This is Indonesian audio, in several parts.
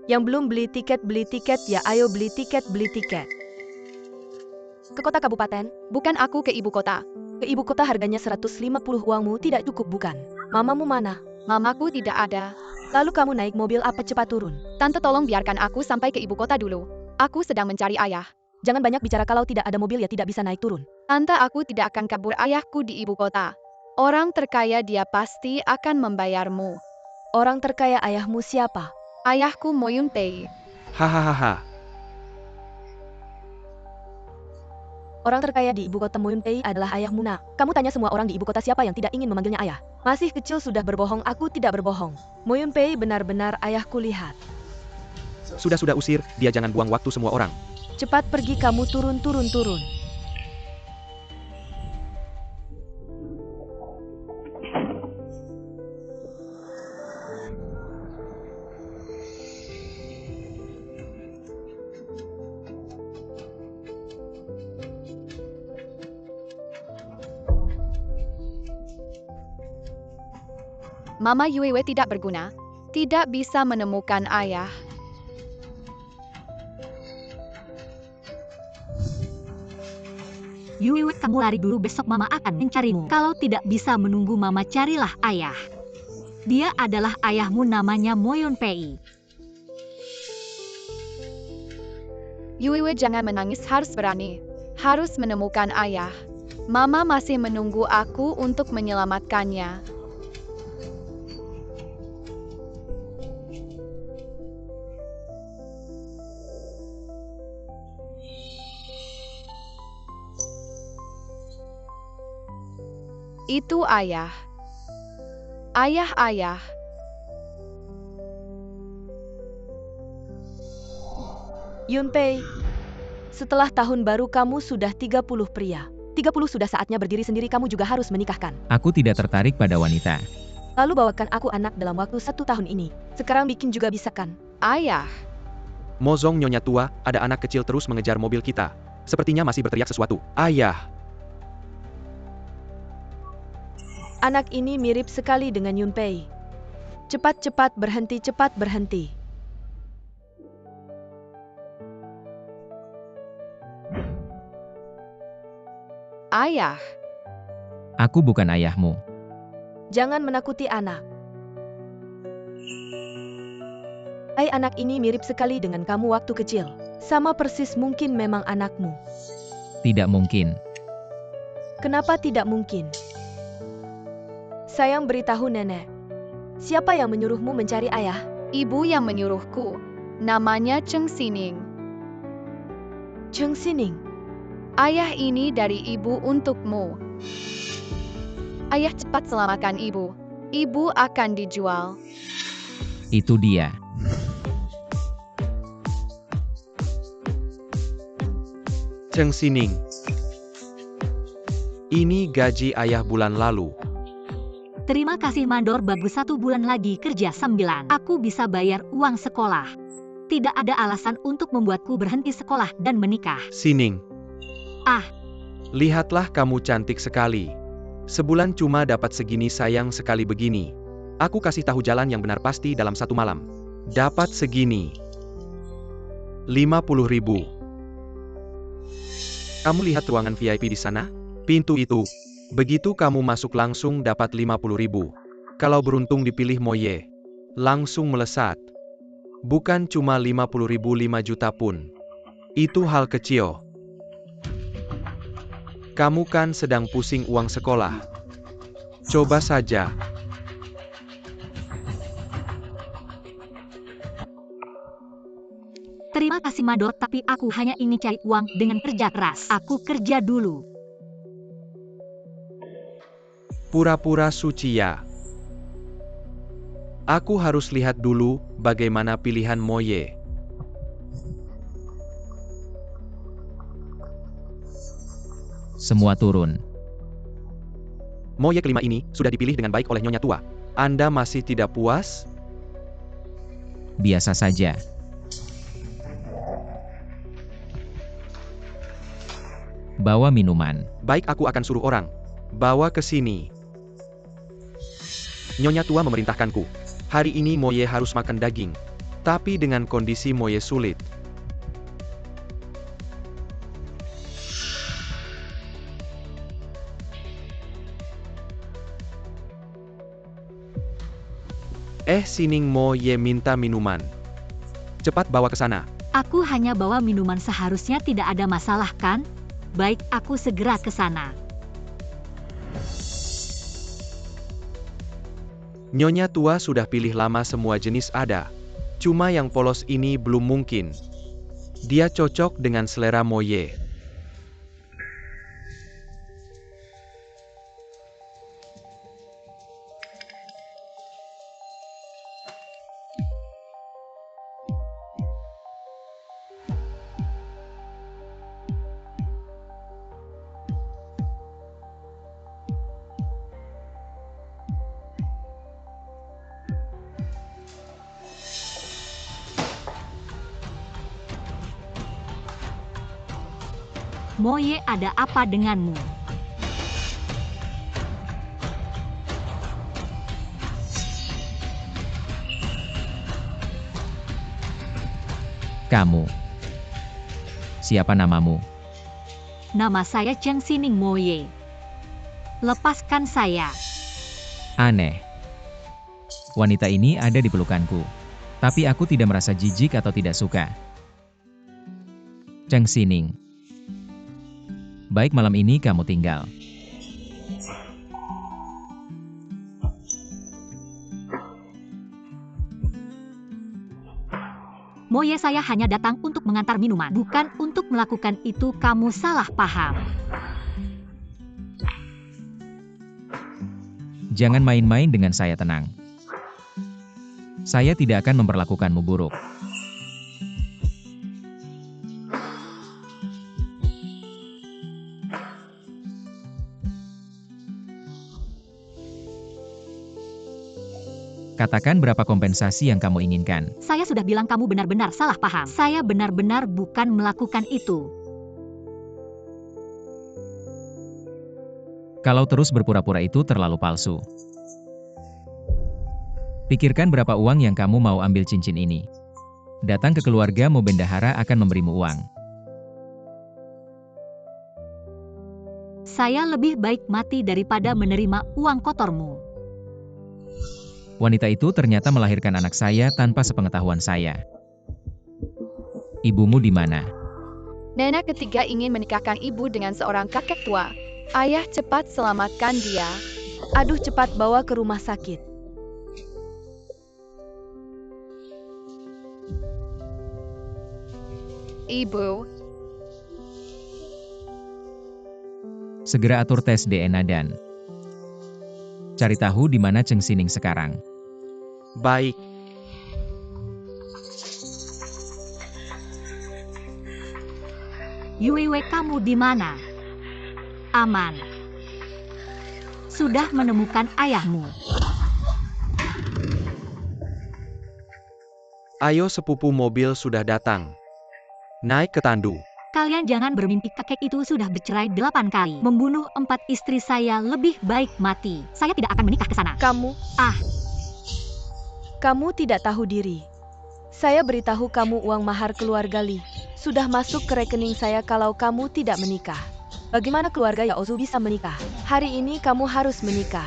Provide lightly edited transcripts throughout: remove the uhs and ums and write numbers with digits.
Yang belum beli tiket ya ayo beli tiket. Ke kota kabupaten? Bukan, aku ke ibu kota. Ke ibu kota harganya 150, uangmu tidak cukup bukan? Mamamu mana? Mamaku tidak ada. Lalu kamu naik mobil apa cepat turun? Tante, tolong biarkan aku sampai ke ibu kota dulu. Aku sedang mencari ayah. Jangan banyak bicara, kalau tidak ada mobil ya tidak bisa naik turun. Tante, aku tidak akan kabur, ayahku di ibu kota. Orang terkaya, dia pasti akan membayarmu. Orang terkaya ayahmu siapa? Ayahku Mo Yun-pei. Hahaha. Orang terkaya di ibu kota Mo Yun-pei adalah ayahmu nak. Kamu tanya semua orang di ibu kota siapa yang tidak ingin memanggilnya ayah. Masih kecil sudah berbohong, aku tidak berbohong. Mo Yun-pei benar-benar ayahku, lihat. Sudah usir, dia, jangan buang waktu semua orang. Cepat pergi kamu, turun. Mama Yuewe tidak berguna. Tidak bisa menemukan ayah. Yuewe, kamu lari dulu, besok mama akan mencarimu. Kalau tidak bisa menunggu mama, carilah ayah. Dia adalah ayahmu, namanya Mo Yun-pei. Yuewe, jangan menangis, harus berani. Harus menemukan ayah. Mama masih menunggu aku untuk menyelamatkannya. Itu ayah. Ayah. Yun-pei, setelah tahun baru kamu sudah 30 pria. 30 sudah saatnya berdiri sendiri, kamu juga harus menikahkan. Aku tidak tertarik pada wanita. Lalu bawakan aku anak dalam waktu 1 tahun ini. Sekarang bikin juga bisa kan? Ayah. Mozong, nyonya tua, ada anak kecil terus mengejar mobil kita. Sepertinya masih berteriak sesuatu. Ayah. Anak ini mirip sekali dengan Yun-pei. Cepat berhenti. Ayah. Aku bukan ayahmu. Jangan menakuti anak. Anak ini mirip sekali dengan kamu waktu kecil. Sama persis, mungkin memang anakmu. Tidak mungkin. Kenapa tidak mungkin? Sayang, beritahu nenek. Siapa yang menyuruhmu mencari ayah? Ibu yang menyuruhku. Namanya Cheng Sining. Cheng Sining. Ayah ini dari ibu untukmu. Ayah, cepat selamatkan ibu. Ibu akan dijual. Itu dia. Cheng Sining. Ini gaji ayah bulan lalu. Terima kasih mandor, bagus, 1 bulan lagi kerja 9. Aku bisa bayar uang sekolah. Tidak ada alasan untuk membuatku berhenti sekolah dan menikah. Sining. Ah. Lihatlah, kamu cantik sekali. Sebulan cuma dapat segini, sayang sekali begini. Aku kasih tahu jalan yang benar pasti dalam 1 malam. Dapat segini. 50.000. Kamu lihat ruangan VIP di sana? Pintu itu. Begitu kamu masuk langsung dapat 50.000. Kalau beruntung dipilih Moye, langsung melesat. Bukan cuma 50.000, 5 juta pun. Itu hal kecil. Kamu kan sedang pusing uang sekolah. Coba saja. Terima kasih mandor, tapi aku hanya ingin cari uang dengan kerja keras. Aku kerja dulu. Pura-pura suci ya. Aku harus lihat dulu bagaimana pilihan Moye. Semua turun. Moye kelima ini sudah dipilih dengan baik oleh Nyonya Tua. Anda masih tidak puas? Biasa saja. Bawa minuman. Baik, aku akan suruh orang. Bawa ke sini. Nyonya Tua memerintahkanku. Hari ini Moye harus makan daging. Tapi dengan kondisi Moye sulit. Sining Moye minta minuman. Cepat bawa ke sana. Aku hanya bawa minuman, seharusnya tidak ada masalah kan? Baik, aku segera ke sana. Nyonya tua sudah pilih lama, semua jenis ada. Cuma yang polos ini belum mungkin. Dia cocok dengan selera Moye. Moye, ada apa denganmu? Kamu. Siapa namamu? Nama saya Cheng Sining Moye. Lepaskan saya. Aneh. Wanita ini ada di pelukanku. Tapi aku tidak merasa jijik atau tidak suka. Cheng Sining. Baik, malam ini kamu tinggal. Moye, saya hanya datang untuk mengantar minuman, bukan untuk melakukan itu. Kamu salah paham. Jangan main-main dengan saya, tenang. Saya tidak akan memperlakukanmu buruk. Katakan berapa kompensasi yang kamu inginkan. Saya sudah bilang kamu benar-benar salah paham. Saya benar-benar bukan melakukan itu. Kalau terus berpura-pura itu terlalu palsu. Pikirkan berapa uang yang kamu mau ambil cincin ini. Datang ke keluarga Mo Bendahara akan memberimu uang. Saya lebih baik mati daripada menerima uang kotormu. Wanita itu ternyata melahirkan anak saya tanpa sepengetahuan saya. Ibumu di mana? Nenek ketiga ingin menikahkan ibu dengan seorang kakek tua. Ayah, cepat selamatkan dia. Aduh, cepat bawa ke rumah sakit. Ibu, Segera atur tes DNA dan cari tahu di mana Cheng Sining sekarang. Baik. Yuiwe, kamu di mana? Aman. Sudah menemukan ayahmu. Ayo, sepupu mobil sudah datang. Naik ke tandu. Kalian jangan bermimpi, kakek itu sudah bercerai 8 kali. Membunuh 4 istri saya, lebih baik mati. Saya tidak akan menikah ke sana. Kamu tidak tahu diri. Saya beritahu kamu uang mahar keluarga Li sudah masuk ke rekening saya kalau kamu tidak menikah. Bagaimana keluarga Yaozu bisa menikah? Hari ini kamu harus menikah.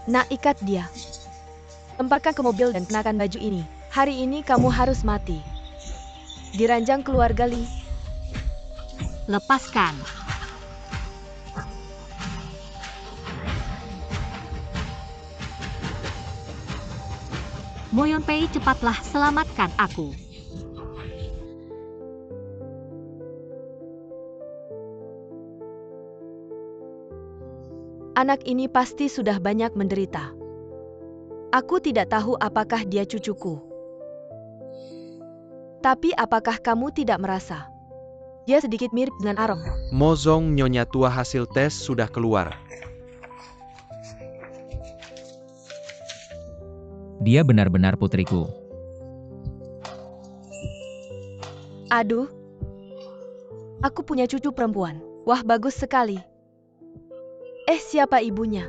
Nak, ikat dia. Lemparkan ke mobil dan kenakan baju ini. Hari ini kamu harus mati. Diranjang keluarga Li. Lepaskan. Moyonpei, cepatlah selamatkan aku. Anak ini pasti sudah banyak menderita. Aku tidak tahu apakah dia cucuku. Tapi apakah kamu tidak merasa? Dia sedikit mirip dengan Arong. Mozong, nyonya tua, hasil tes sudah keluar. Dia benar-benar putriku. Aduh. Aku punya cucu perempuan. Wah, bagus sekali. Siapa ibunya?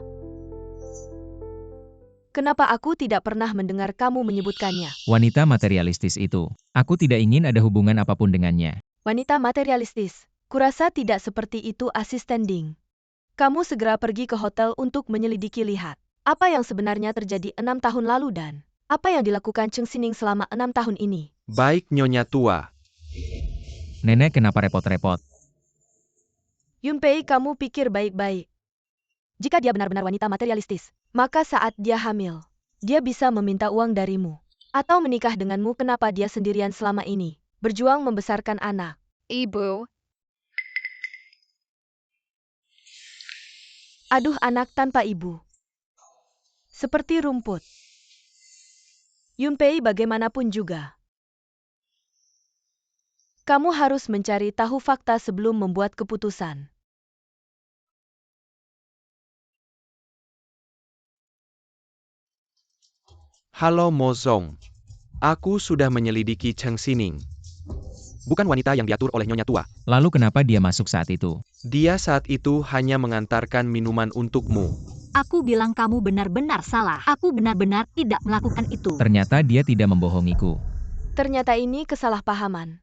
Kenapa aku tidak pernah mendengar kamu menyebutkannya? Wanita materialistis itu. Aku tidak ingin ada hubungan apapun dengannya. Wanita materialistis. Kurasa tidak seperti itu asisten Ding. Kamu segera pergi ke hotel untuk menyelidiki lihat. Apa yang sebenarnya terjadi 6 tahun lalu dan apa yang dilakukan Cheng Sining selama 6 tahun ini? Baik Nyonya tua. Nenek kenapa repot-repot? Yunpei, kamu pikir baik-baik. Jika dia benar-benar wanita materialistis, maka saat dia hamil, dia bisa meminta uang darimu. Atau menikah denganmu. Kenapa dia sendirian selama ini, berjuang membesarkan anak? Ibu, Aduh, anak tanpa ibu. Seperti rumput. Yunpei, bagaimanapun juga, kamu harus mencari tahu fakta sebelum membuat keputusan. Halo Mo Zong. Aku sudah menyelidiki Cheng Sining. Bukan wanita yang diatur oleh Nyonya tua. Lalu kenapa dia masuk saat itu? Dia saat itu hanya mengantarkan minuman untukmu. Aku bilang kamu benar-benar salah. Aku benar-benar tidak melakukan itu. Ternyata dia tidak membohongiku. Ternyata ini kesalahpahaman.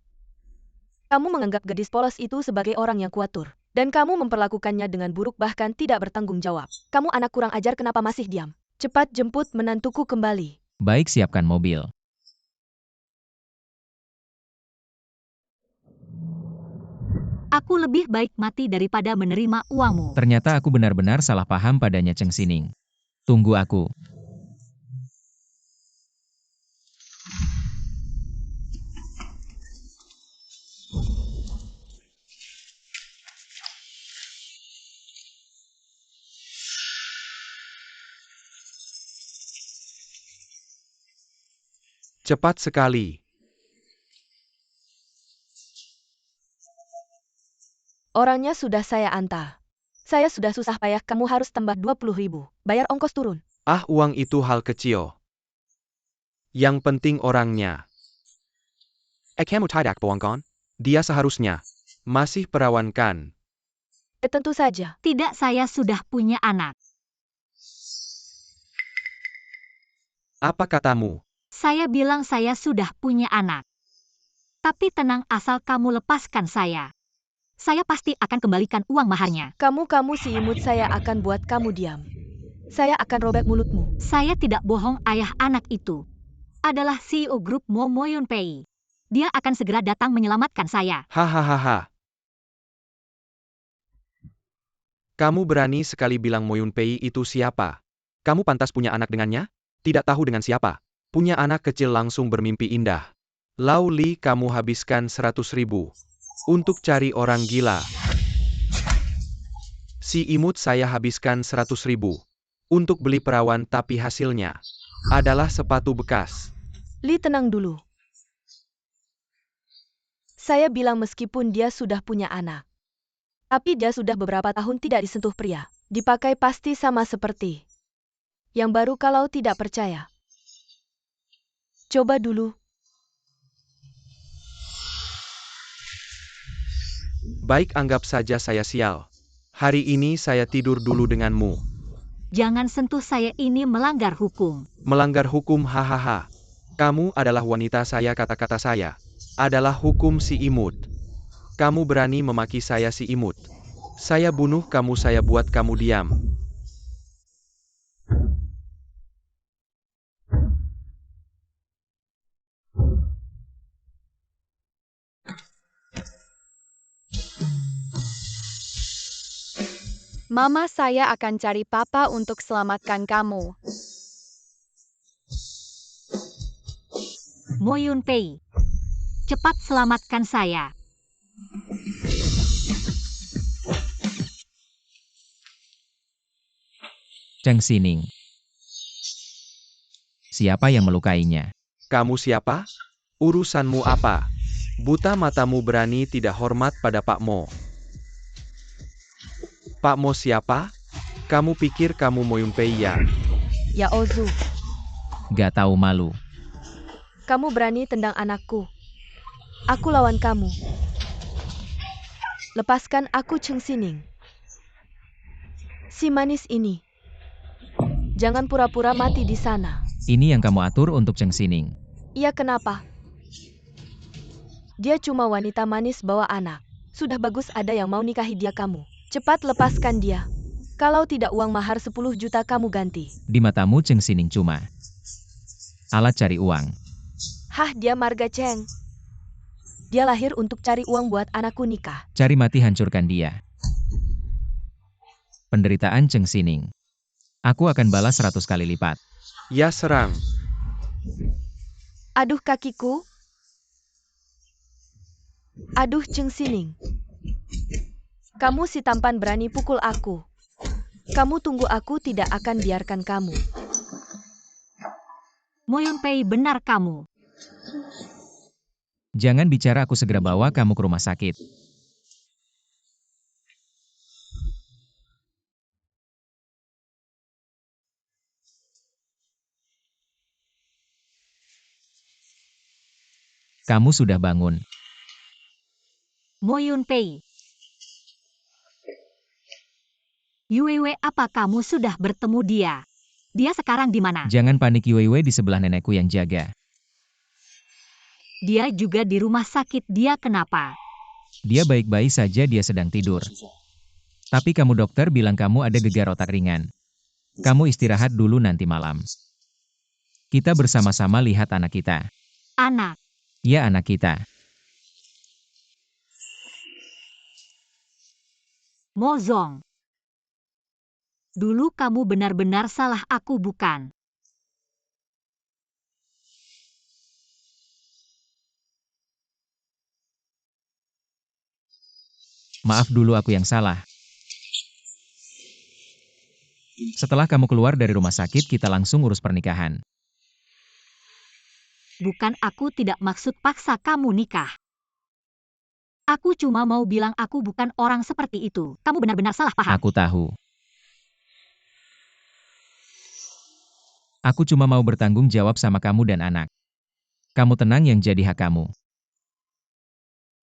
Kamu menganggap gadis polos itu sebagai orang yang kuatur. Dan kamu memperlakukannya dengan buruk bahkan tidak bertanggung jawab. Kamu anak kurang ajar, kenapa masih diam? Cepat jemput menantuku kembali. Baik, siapkan mobil. Aku lebih baik mati daripada menerima uangmu. Ternyata aku benar-benar salah paham padanya Cheng Sining. Tunggu aku. Cepat sekali. Orangnya sudah saya antar. Saya sudah susah payah, kamu harus tambah 20.000. Bayar ongkos turun. Ah, uang itu hal kecil. Yang penting orangnya. Kamu tidak bohong kan? Dia seharusnya masih perawankan. Tentu saja. Tidak, saya sudah punya anak. Apa katamu? Saya bilang saya sudah punya anak. Tapi tenang, asal kamu lepaskan saya. Saya pasti akan kembalikan uang maharnya. Kamu si imut, saya akan buat kamu diam. Saya akan robek mulutmu. Saya tidak bohong, ayah anak itu adalah CEO grup Mo Yunpei. Dia akan segera datang menyelamatkan saya. Hahaha. Kamu berani sekali bilang Mo Yunpei itu siapa? Kamu pantas punya anak dengannya? Tidak tahu dengan siapa. Punya anak kecil langsung bermimpi indah. Lau Li, kamu habiskan 100.000 untuk cari orang gila. Si imut, saya habiskan 100.000 untuk beli perawan, tapi hasilnya adalah sepatu bekas. Li, tenang dulu. Saya bilang meskipun dia sudah punya anak. Tapi dia sudah beberapa tahun tidak disentuh pria. Dipakai pasti sama seperti yang baru. Kalau tidak percaya, coba dulu. Baik, anggap saja saya sial. Hari ini saya tidur dulu denganmu. Jangan sentuh saya, ini melanggar hukum. Melanggar hukum, hahaha. Kamu adalah wanita saya, kata-kata saya adalah hukum si imut. Kamu berani memaki saya si imut. Saya bunuh kamu, saya buat kamu diam. Mama saya akan cari papa untuk selamatkan kamu. Mo Yunpei, cepat selamatkan saya. Cheng Sining. Siapa yang melukainya? Kamu siapa? Urusanmu apa? Buta matamu, berani tidak hormat pada Pak Mo. Pak Mo siapa? Kamu pikir kamu Mo Yunpei ya? Ya Ozu, Gak tahu malu. kamu berani tendang anakku. Aku lawan kamu. Lepaskan aku, Cheng Sining. Si manis ini. Jangan pura-pura mati di sana. Ini yang kamu atur untuk Cheng Sining. Iya, kenapa? Dia cuma wanita manis bawa anak. Sudah bagus ada yang mau nikahi dia kamu. Cepat lepaskan dia. Kalau tidak uang mahar 10 juta kamu ganti. Di matamu Cheng Sining cuma alat cari uang. Hah, dia marga Cheng. Dia lahir untuk cari uang buat anakku nikah. Cari mati hancurkan dia. Penderitaan Cheng Sining. Aku akan balas 100 kali lipat. Ya serang. Aduh kakiku. Aduh Cheng Sining. Kamu si tampan berani pukul aku. Kamu tunggu, aku tidak akan biarkan kamu. Mo Yunpei, benar kamu. Jangan bicara, aku segera bawa kamu ke rumah sakit. Kamu sudah bangun. Mo Yunpei. Yuiwe, apa kamu sudah bertemu dia? Dia sekarang di mana? Jangan panik, Yuiwe di sebelah nenekku yang jaga. Dia juga di rumah sakit. Dia kenapa? Dia baik-baik saja, dia sedang tidur. Tapi kamu dokter bilang kamu ada gegar otak ringan. Kamu istirahat dulu, nanti malam kita bersama-sama lihat anak kita. Anak. Ya, anak kita. Mo Zong. Dulu kamu benar-benar salah, aku bukan. Maaf dulu, aku yang salah. Setelah kamu keluar dari rumah sakit, kita langsung urus pernikahan. Bukan, aku tidak maksud paksa kamu nikah. Aku cuma mau bilang aku bukan orang seperti itu. Kamu benar-benar salah paham. Aku tahu. Aku cuma mau bertanggung jawab sama kamu dan anak. Kamu tenang, yang jadi hak kamu.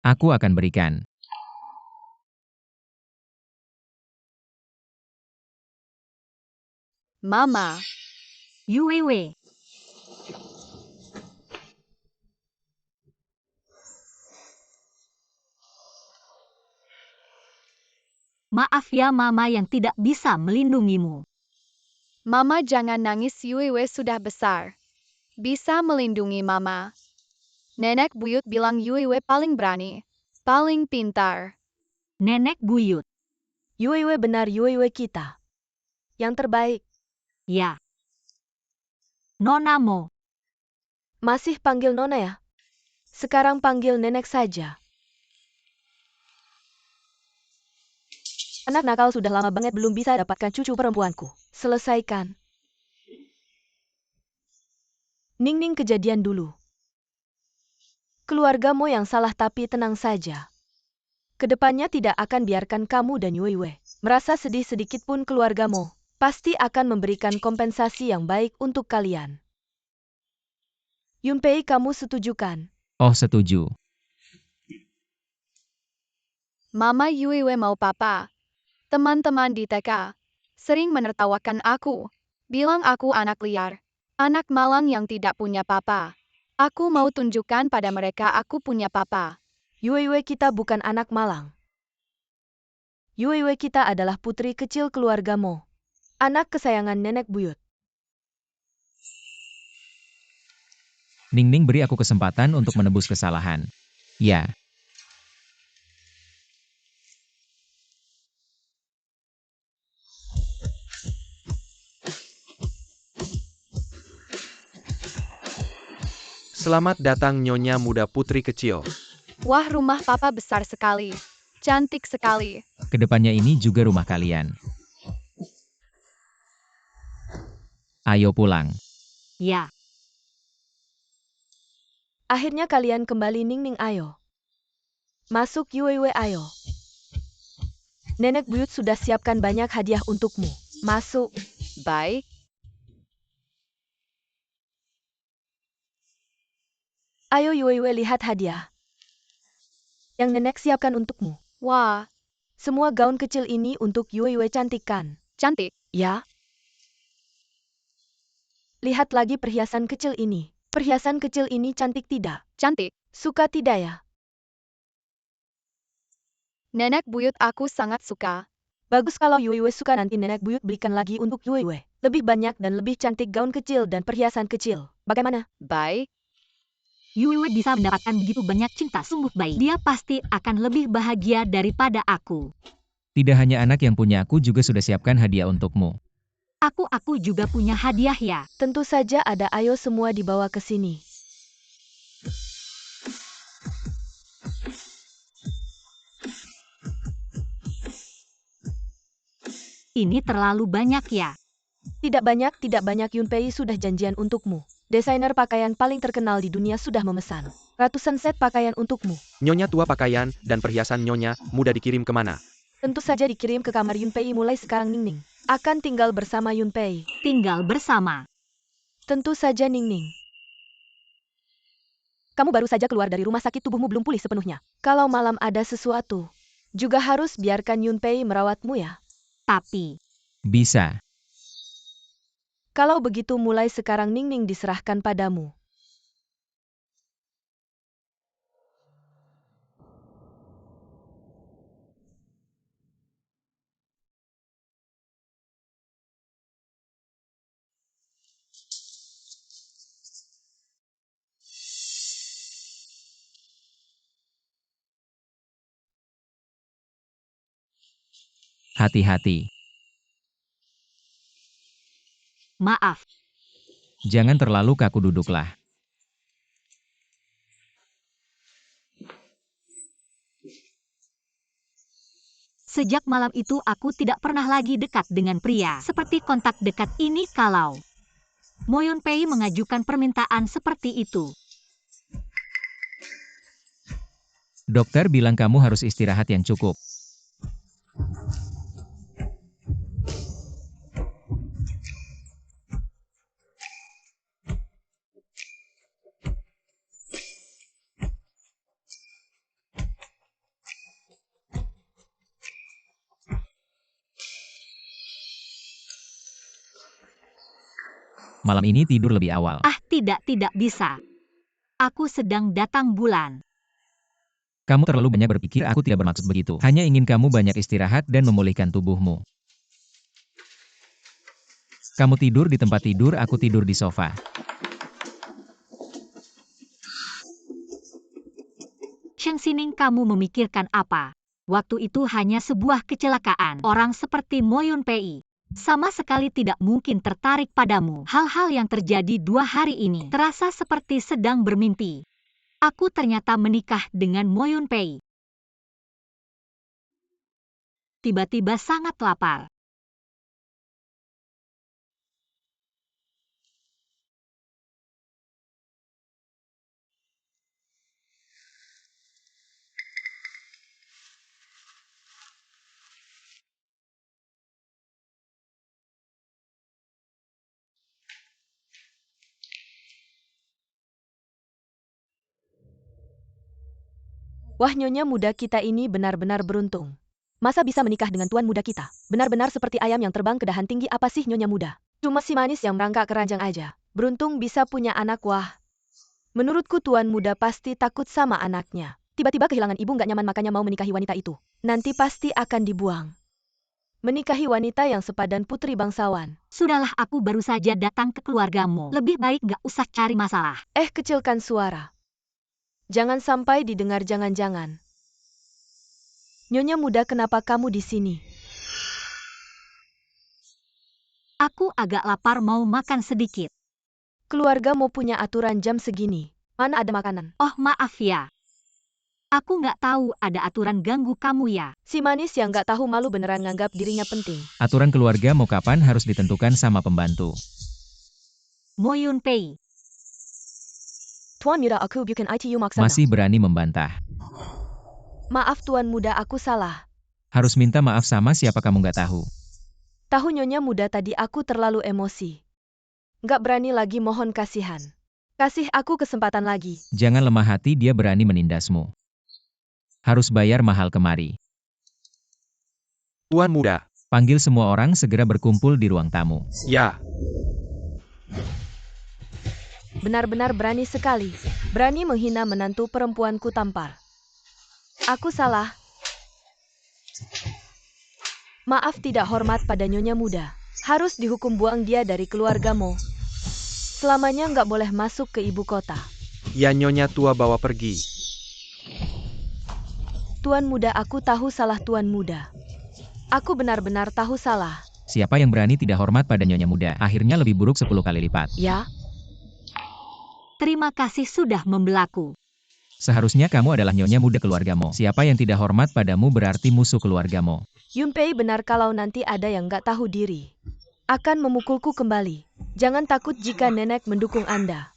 Aku akan berikan. Mama. Yuiwe. Maaf ya Mama yang tidak bisa melindungimu. Mama jangan nangis, Yuiwe sudah besar. Bisa melindungi Mama. Nenek buyut bilang Yuiwe paling berani. Paling pintar. Nenek buyut. Yuiwe benar, Yuiwe kita. Yang terbaik. Ya. Nona Mo. Masih panggil Nona ya? Sekarang panggil nenek saja. Anak nakal sudah lama banget belum bisa dapatkan cucu perempuanku. Selesaikan. Ning-ning, kejadian dulu. Keluargamu yang salah, tapi tenang saja. Kedepannya tidak akan biarkan kamu dan Yuiwe merasa sedih sedikit pun. Keluargamu pasti akan memberikan kompensasi yang baik untuk kalian. Yunpei, kamu setuju kan? Oh, setuju. Mama Yuiwe mau papa. Teman-teman di TK sering menertawakan aku. Bilang aku anak liar. Anak malang yang tidak punya papa. Aku mau tunjukkan pada mereka aku punya papa. Yuiwe kita bukan anak malang. Yuiwe kita adalah putri kecil keluargamu. Anak kesayangan nenek buyut. Ning-ning, beri aku kesempatan untuk menebus kesalahan. Ya. Selamat datang Nyonya muda putri kecil. Wah, rumah papa besar sekali. Cantik sekali. Kedepannya ini juga rumah kalian. Ayo pulang. Ya. Akhirnya kalian kembali. Ning-ning, ayo. Masuk Yuiwe, ayo. Nenek buyut sudah siapkan banyak hadiah untukmu. Masuk. Baik. Ayo Yuiwe, lihat hadiah yang nenek siapkan untukmu. Wah, Semua gaun kecil ini untuk Yuiwe, cantik kan? cantik. Ya. Lihat lagi perhiasan kecil ini. Perhiasan kecil ini cantik tidak? Cantik. Suka tidak ya? Nenek buyut aku sangat suka. Bagus kalau Yuiwe suka, nanti nenek buyut belikan lagi untuk Yuiwe. Lebih banyak dan lebih cantik gaun kecil dan perhiasan kecil. Bagaimana? Baik. Yuiwe bisa mendapatkan begitu banyak cinta, sungguh baik. Dia pasti akan lebih bahagia daripada aku. Tidak hanya anak yang punya, aku juga sudah siapkan hadiah untukmu. Aku juga punya hadiah ya. Tentu saja ada, ayo semua dibawa ke sini. Ini terlalu banyak ya. Tidak banyak, Yunpei sudah janjian untukmu. Desainer pakaian paling terkenal di dunia sudah memesan ratusan set pakaian untukmu. Nyonya tua pakaian dan perhiasan Nyonya muda dikirim kemana? Tentu saja dikirim ke kamar Yunpei mulai sekarang. Ningning akan tinggal bersama Yunpei. Tinggal bersama. Tentu saja Ningning. Kamu baru saja keluar dari rumah sakit, tubuhmu belum pulih sepenuhnya. Kalau malam ada sesuatu, juga harus biarkan Yunpei merawatmu ya. Tapi, Bisa. Kalau begitu mulai sekarang Ningning diserahkan padamu. Hati-hati. maaf. Jangan terlalu kaku, duduklah. Sejak malam itu aku tidak pernah lagi dekat dengan pria seperti kontak dekat ini. Kalau Mo Yunpei mengajukan permintaan seperti itu. Dokter bilang kamu harus istirahat yang cukup. Malam ini tidur lebih awal. Tidak bisa. Aku sedang datang bulan. Kamu terlalu banyak berpikir, aku tidak bermaksud begitu. Hanya ingin kamu banyak istirahat dan memulihkan tubuhmu. Kamu tidur di tempat tidur, aku tidur di sofa. Sheng Xining, kamu memikirkan apa? Waktu itu hanya sebuah kecelakaan. Orang seperti Mo Yunpei sama sekali tidak mungkin tertarik padamu. Hal-hal yang terjadi 2 hari ini terasa seperti sedang bermimpi. Aku ternyata menikah dengan Mo Yunpei. Tiba-tiba sangat lapar. Wah, nyonya muda kita ini benar-benar beruntung. Masa bisa menikah dengan tuan muda kita? Benar-benar seperti ayam yang terbang ke dahan tinggi. Apa sih nyonya muda? Cuma si manis yang merangkak keranjang aja. Beruntung bisa punya anak. Wah. Menurutku tuan muda pasti takut sama anaknya. Tiba-tiba kehilangan ibu, nggak nyaman, makanya mau menikahi wanita itu. Nanti pasti akan dibuang. Menikahi wanita yang sepadan putri bangsawan. Sudahlah, aku baru saja datang ke keluargamu. Lebih baik nggak usah cari masalah. Kecilkan suara. Jangan sampai didengar, jangan-jangan. Nyonya muda, kenapa kamu di sini? Aku agak lapar, mau makan sedikit. Keluarga mau punya aturan jam segini. Mana ada makanan? Oh, maaf ya. Aku nggak tahu ada aturan, ganggu kamu ya. Si manis yang nggak tahu malu beneran nganggap dirinya penting. Aturan keluarga mau kapan harus ditentukan sama pembantu. Mo Yunpei. Tuan muda, aku bukan ITU maksana. Masih berani membantah. Maaf tuan muda, aku salah. Harus minta maaf sama siapa, kamu nggak tahu. Tahu nyonya muda, tadi aku terlalu emosi. Nggak berani lagi, mohon kasihan. Kasih aku kesempatan lagi. Jangan lemah hati, dia berani menindasmu. Harus bayar mahal kemari. Tuan muda. Panggil semua orang segera berkumpul di ruang tamu. Ya. Benar-benar berani sekali. Berani menghina menantu perempuanku tampar. Aku salah. Maaf tidak hormat pada nyonya muda. Harus dihukum, buang dia dari keluargamu. Selamanya nggak boleh masuk ke ibu kota. Ya nyonya tua, bawa pergi. Tuan muda, aku tahu salah tuan muda. Aku benar-benar tahu salah. Siapa yang berani tidak hormat pada nyonya muda, akhirnya lebih buruk 10 kali lipat. Ya, Terima kasih sudah membelaku. Seharusnya kamu adalah nyonya muda keluargamu. Siapa yang tidak hormat padamu berarti musuh keluargamu. Yunpei benar kalau nanti ada yang nggak tahu diri. Akan memukulku kembali. Jangan takut jika nenek mendukung Anda.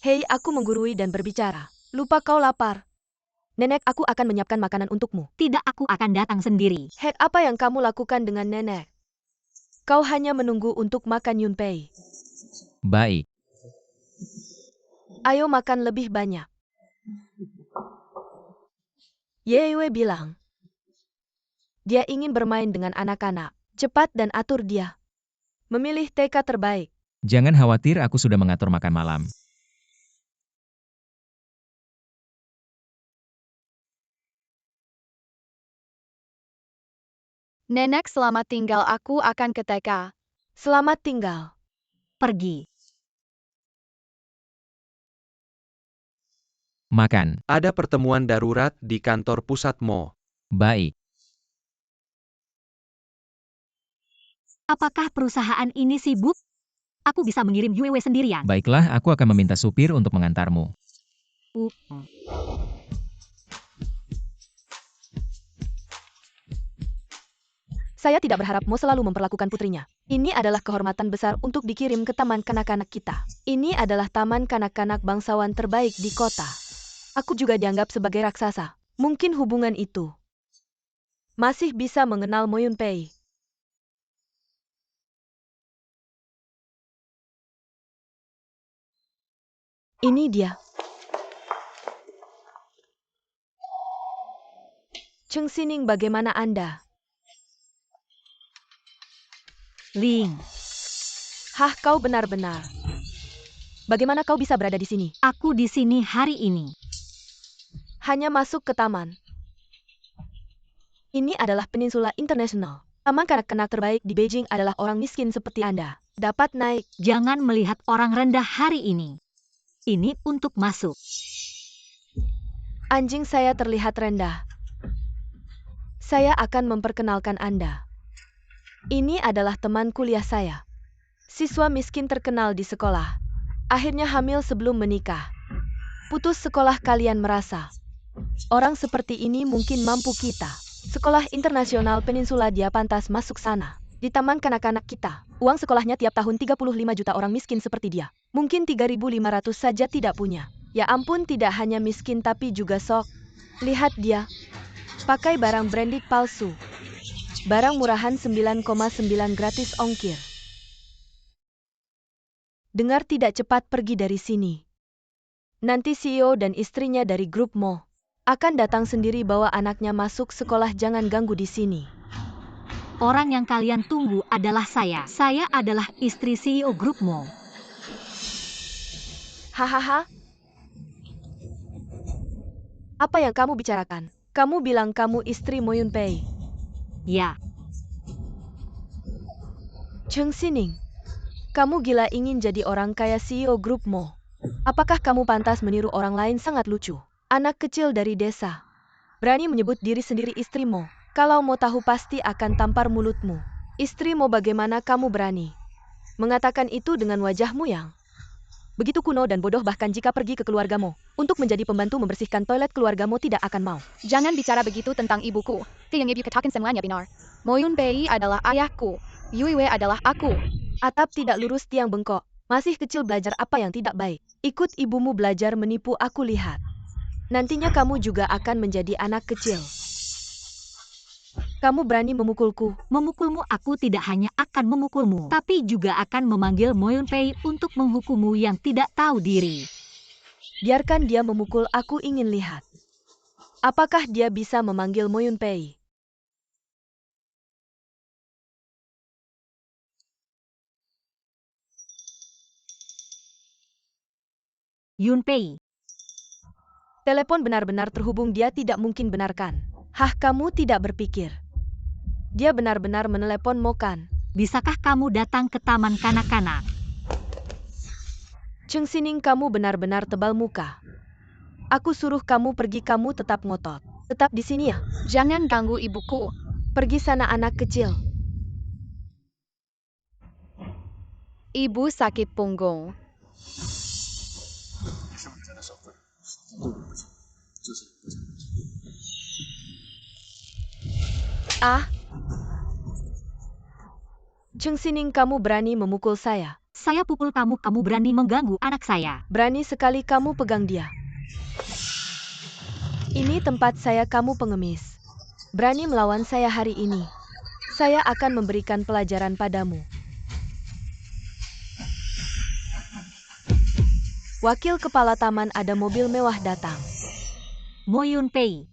Hei, aku menggurui dan berbicara. Lupa kau lapar. Nenek, aku akan menyiapkan makanan untukmu. Tidak, aku akan datang sendiri. Hek, apa yang kamu lakukan dengan nenek? Kau hanya menunggu untuk makan, Yunpei. Baik. Ayo makan lebih banyak. Yeiwei bilang. Dia ingin bermain dengan anak-anak. Cepat dan atur dia. Memilih TK terbaik. Jangan khawatir, aku sudah mengatur makan malam. Nenek selamat tinggal, aku akan ke TK. Selamat tinggal. Pergi. Makan. Ada pertemuan darurat di kantor pusat Mo. Baik. Apakah perusahaan ini sibuk? Aku bisa mengirim Yue sendirian. Baiklah, aku akan meminta supir untuk mengantarmu. Saya tidak berharap Mo selalu memperlakukan putrinya. Ini adalah kehormatan besar untuk dikirim ke taman kanak-kanak kita. Ini adalah taman kanak-kanak bangsawan terbaik di kota. Aku juga dianggap sebagai raksasa. Mungkin hubungan itu masih bisa mengenal Mo Yunpei. Ini dia. Cheng Sining, bagaimana Anda? Ling, Hah, kau benar-benar. Bagaimana kau bisa berada di sini? aku di sini hari ini. Hanya masuk ke taman. Ini adalah Peninsula Internasional. Taman kanak-kanak terbaik di Beijing adalah orang miskin seperti Anda. Dapat naik. Jangan melihat orang rendah hari ini. Ini untuk masuk. Anjing saya terlihat rendah. Saya akan memperkenalkan Anda. Ini adalah teman kuliah saya. Siswa miskin terkenal di sekolah. Akhirnya hamil sebelum menikah. Putus sekolah, kalian merasa. Orang seperti ini mungkin mampu kita. Sekolah internasional Peninsula, dia pantas masuk sana. Di taman kanak-kanak kita. Uang sekolahnya tiap tahun 35 juta, orang miskin seperti dia. Mungkin 3.500 saja tidak punya. Ya ampun, tidak hanya miskin tapi juga sok. Lihat dia. Pakai barang branded palsu. Barang murahan 9,9 gratis ongkir. Dengar tidak, cepat pergi dari sini. Nanti CEO dan istrinya dari grup Mo akan datang sendiri bawa anaknya masuk sekolah, jangan ganggu di sini. Orang yang kalian tunggu adalah saya. Saya adalah istri CEO Grup Mo. Hahaha. Apa yang kamu bicarakan? Kamu bilang kamu istri Mo Yunpei. Ya, Cheng Sining. Kamu gila ingin jadi orang kaya CEO Grup Mo. Apakah kamu pantas meniru orang lain? Sangat lucu. Anak kecil dari desa. Berani menyebut diri sendiri istri Mo. Kalau Mo tahu pasti akan tampar mulutmu. Istri Mo, bagaimana kamu berani mengatakan itu dengan wajahmu yang begitu kuno dan bodoh? Bahkan jika pergi ke keluargamu untuk menjadi pembantu membersihkan toilet, keluargamu tidak akan mau. Jangan bicara begitu tentang ibuku. Tiang ibu katakan semuanya benar. Mo Yunpei adalah ayahku. Yue adalah aku. Atap tidak lurus, tiang bengkok. Masih kecil, belajar apa yang tidak baik. Ikut ibumu belajar menipu, aku lihat. Nantinya kamu juga akan menjadi anak kecil. Kamu berani memukulku. memukulmu, aku tidak hanya akan memukulmu, tapi juga akan memanggil Mo Yunpei untuk menghukummu yang tidak tahu diri. Biarkan dia memukul, aku ingin lihat. Apakah dia bisa memanggil Mo Yunpei? Yunpei. Telepon benar-benar terhubung, dia tidak mungkin benarkan. Hah, kamu tidak berpikir? Dia benar-benar menelepon Mo kan? Bisakah kamu datang ke taman kanak-kanak? Cheng Sining, kamu benar-benar tebal muka. Aku suruh kamu pergi, kamu tetap ngotot. Tetap di sini ya? Jangan ganggu ibuku. Pergi sana anak kecil. Ibu sakit punggung. Ah! Cheng Sining, kamu berani memukul saya. Saya pukul kamu, kamu berani mengganggu anak saya. Berani sekali kamu pegang dia. Ini tempat saya, kamu pengemis. Berani melawan saya hari ini. Saya akan memberikan pelajaran padamu. Wakil kepala taman, ada mobil mewah datang. Mo Yunpei.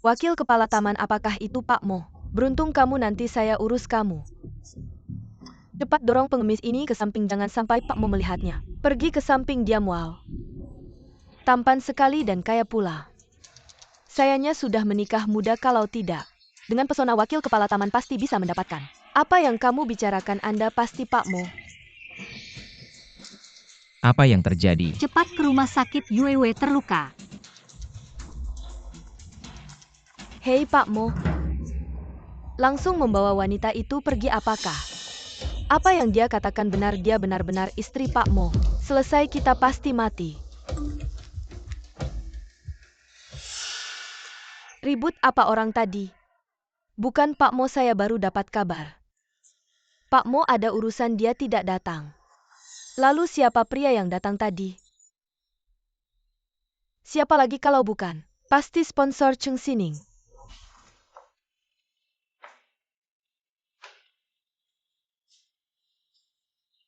Wakil kepala taman, apakah itu Pak Mo? Beruntung kamu, nanti saya urus kamu. Cepat dorong pengemis ini ke samping, jangan sampai Pak Mo melihatnya. Pergi ke samping, dia mual. Tampan sekali dan kaya pula. Sayanya sudah menikah muda, kalau tidak. Dengan pesona wakil kepala taman pasti bisa mendapatkan. Apa yang kamu bicarakan, Anda pasti Pak Mo? Apa yang terjadi? Cepat ke rumah sakit, Yue terluka. Hei Pak Mo. Langsung membawa wanita itu pergi, apakah? Apa yang dia katakan benar, dia benar-benar istri Pak Mo. Selesai, kita pasti mati. Ribut apa orang tadi? Bukan Pak Mo, saya baru dapat kabar. Pak Mo ada urusan, dia tidak datang. Lalu siapa pria yang datang tadi? Siapa lagi kalau bukan? Pasti sponsor Cheng Sining.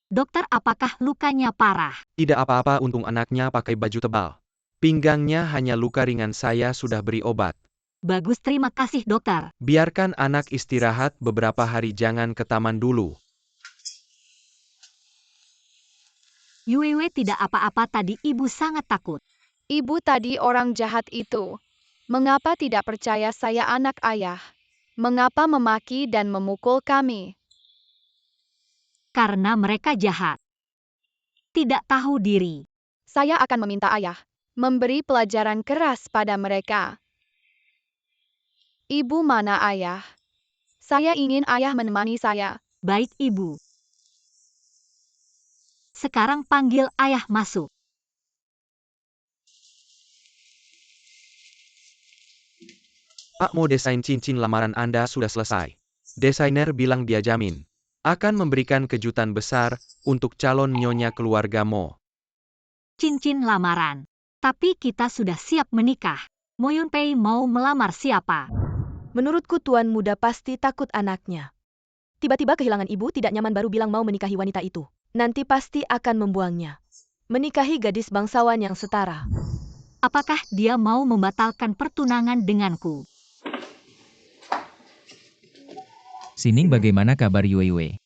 Dokter, apakah lukanya parah? Tidak apa-apa, untung anaknya pakai baju tebal. Pinggangnya hanya luka ringan, saya sudah beri obat. Bagus, terima kasih dokter. Biarkan anak istirahat beberapa hari, jangan ke taman dulu. Yue tidak apa-apa tadi, ibu sangat takut. Ibu tadi orang jahat itu. Mengapa tidak percaya saya anak ayah? Mengapa memaki dan memukul kami? Karena mereka jahat. Tidak tahu diri. Saya akan meminta ayah memberi pelajaran keras pada mereka. Ibu, mana ayah? Saya ingin ayah menemani saya. Baik ibu. Sekarang panggil ayah masuk. Pak Mo, desain cincin lamaran Anda sudah selesai. Desainer bilang dia jamin akan memberikan kejutan besar untuk calon nyonya keluarga Mo. Cincin lamaran. Tapi kita sudah siap menikah. Mo Yunpei mau melamar siapa? Menurutku tuan muda pasti takut anaknya. Tiba-tiba kehilangan ibu, tidak nyaman, baru bilang mau menikahi wanita itu. Nanti pasti akan membuangnya. Menikahi gadis bangsawan yang setara. Apakah dia mau membatalkan pertunangan denganku? Sining, bagaimana kabar Yue?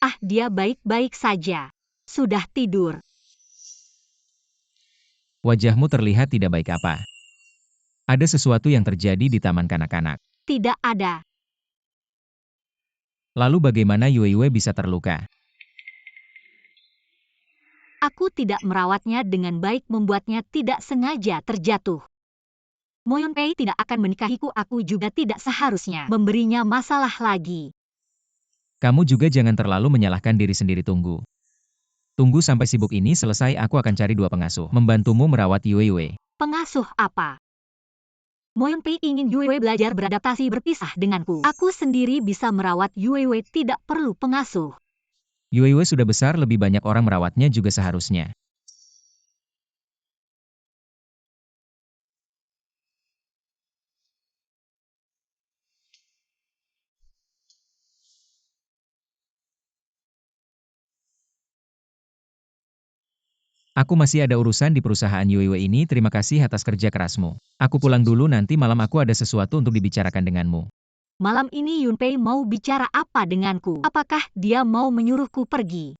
Ah, dia baik-baik saja. Sudah tidur. Wajahmu terlihat tidak baik apa. Ada sesuatu yang terjadi di taman kanak-kanak. Tidak ada. Lalu bagaimana Yue bisa terluka? Aku tidak merawatnya dengan baik, membuatnya tidak sengaja terjatuh. Mo Yunpei tidak akan menikahiku, aku juga tidak seharusnya memberinya masalah lagi. Kamu juga jangan terlalu menyalahkan diri sendiri, tunggu. Tunggu sampai sibuk ini selesai, aku akan cari 2 pengasuh membantumu merawat Yue. Pengasuh apa? Mo Yunpei ingin Yue belajar beradaptasi berpisah denganku. Aku sendiri bisa merawat Yue, tidak perlu pengasuh. Yue sudah besar, lebih banyak orang merawatnya juga seharusnya. Aku masih ada urusan di perusahaan Yuiwe ini, terima kasih atas kerja kerasmu. Aku pulang dulu, nanti malam aku ada sesuatu untuk dibicarakan denganmu. Malam ini Yunpei mau bicara apa denganku? Apakah dia mau menyuruhku pergi?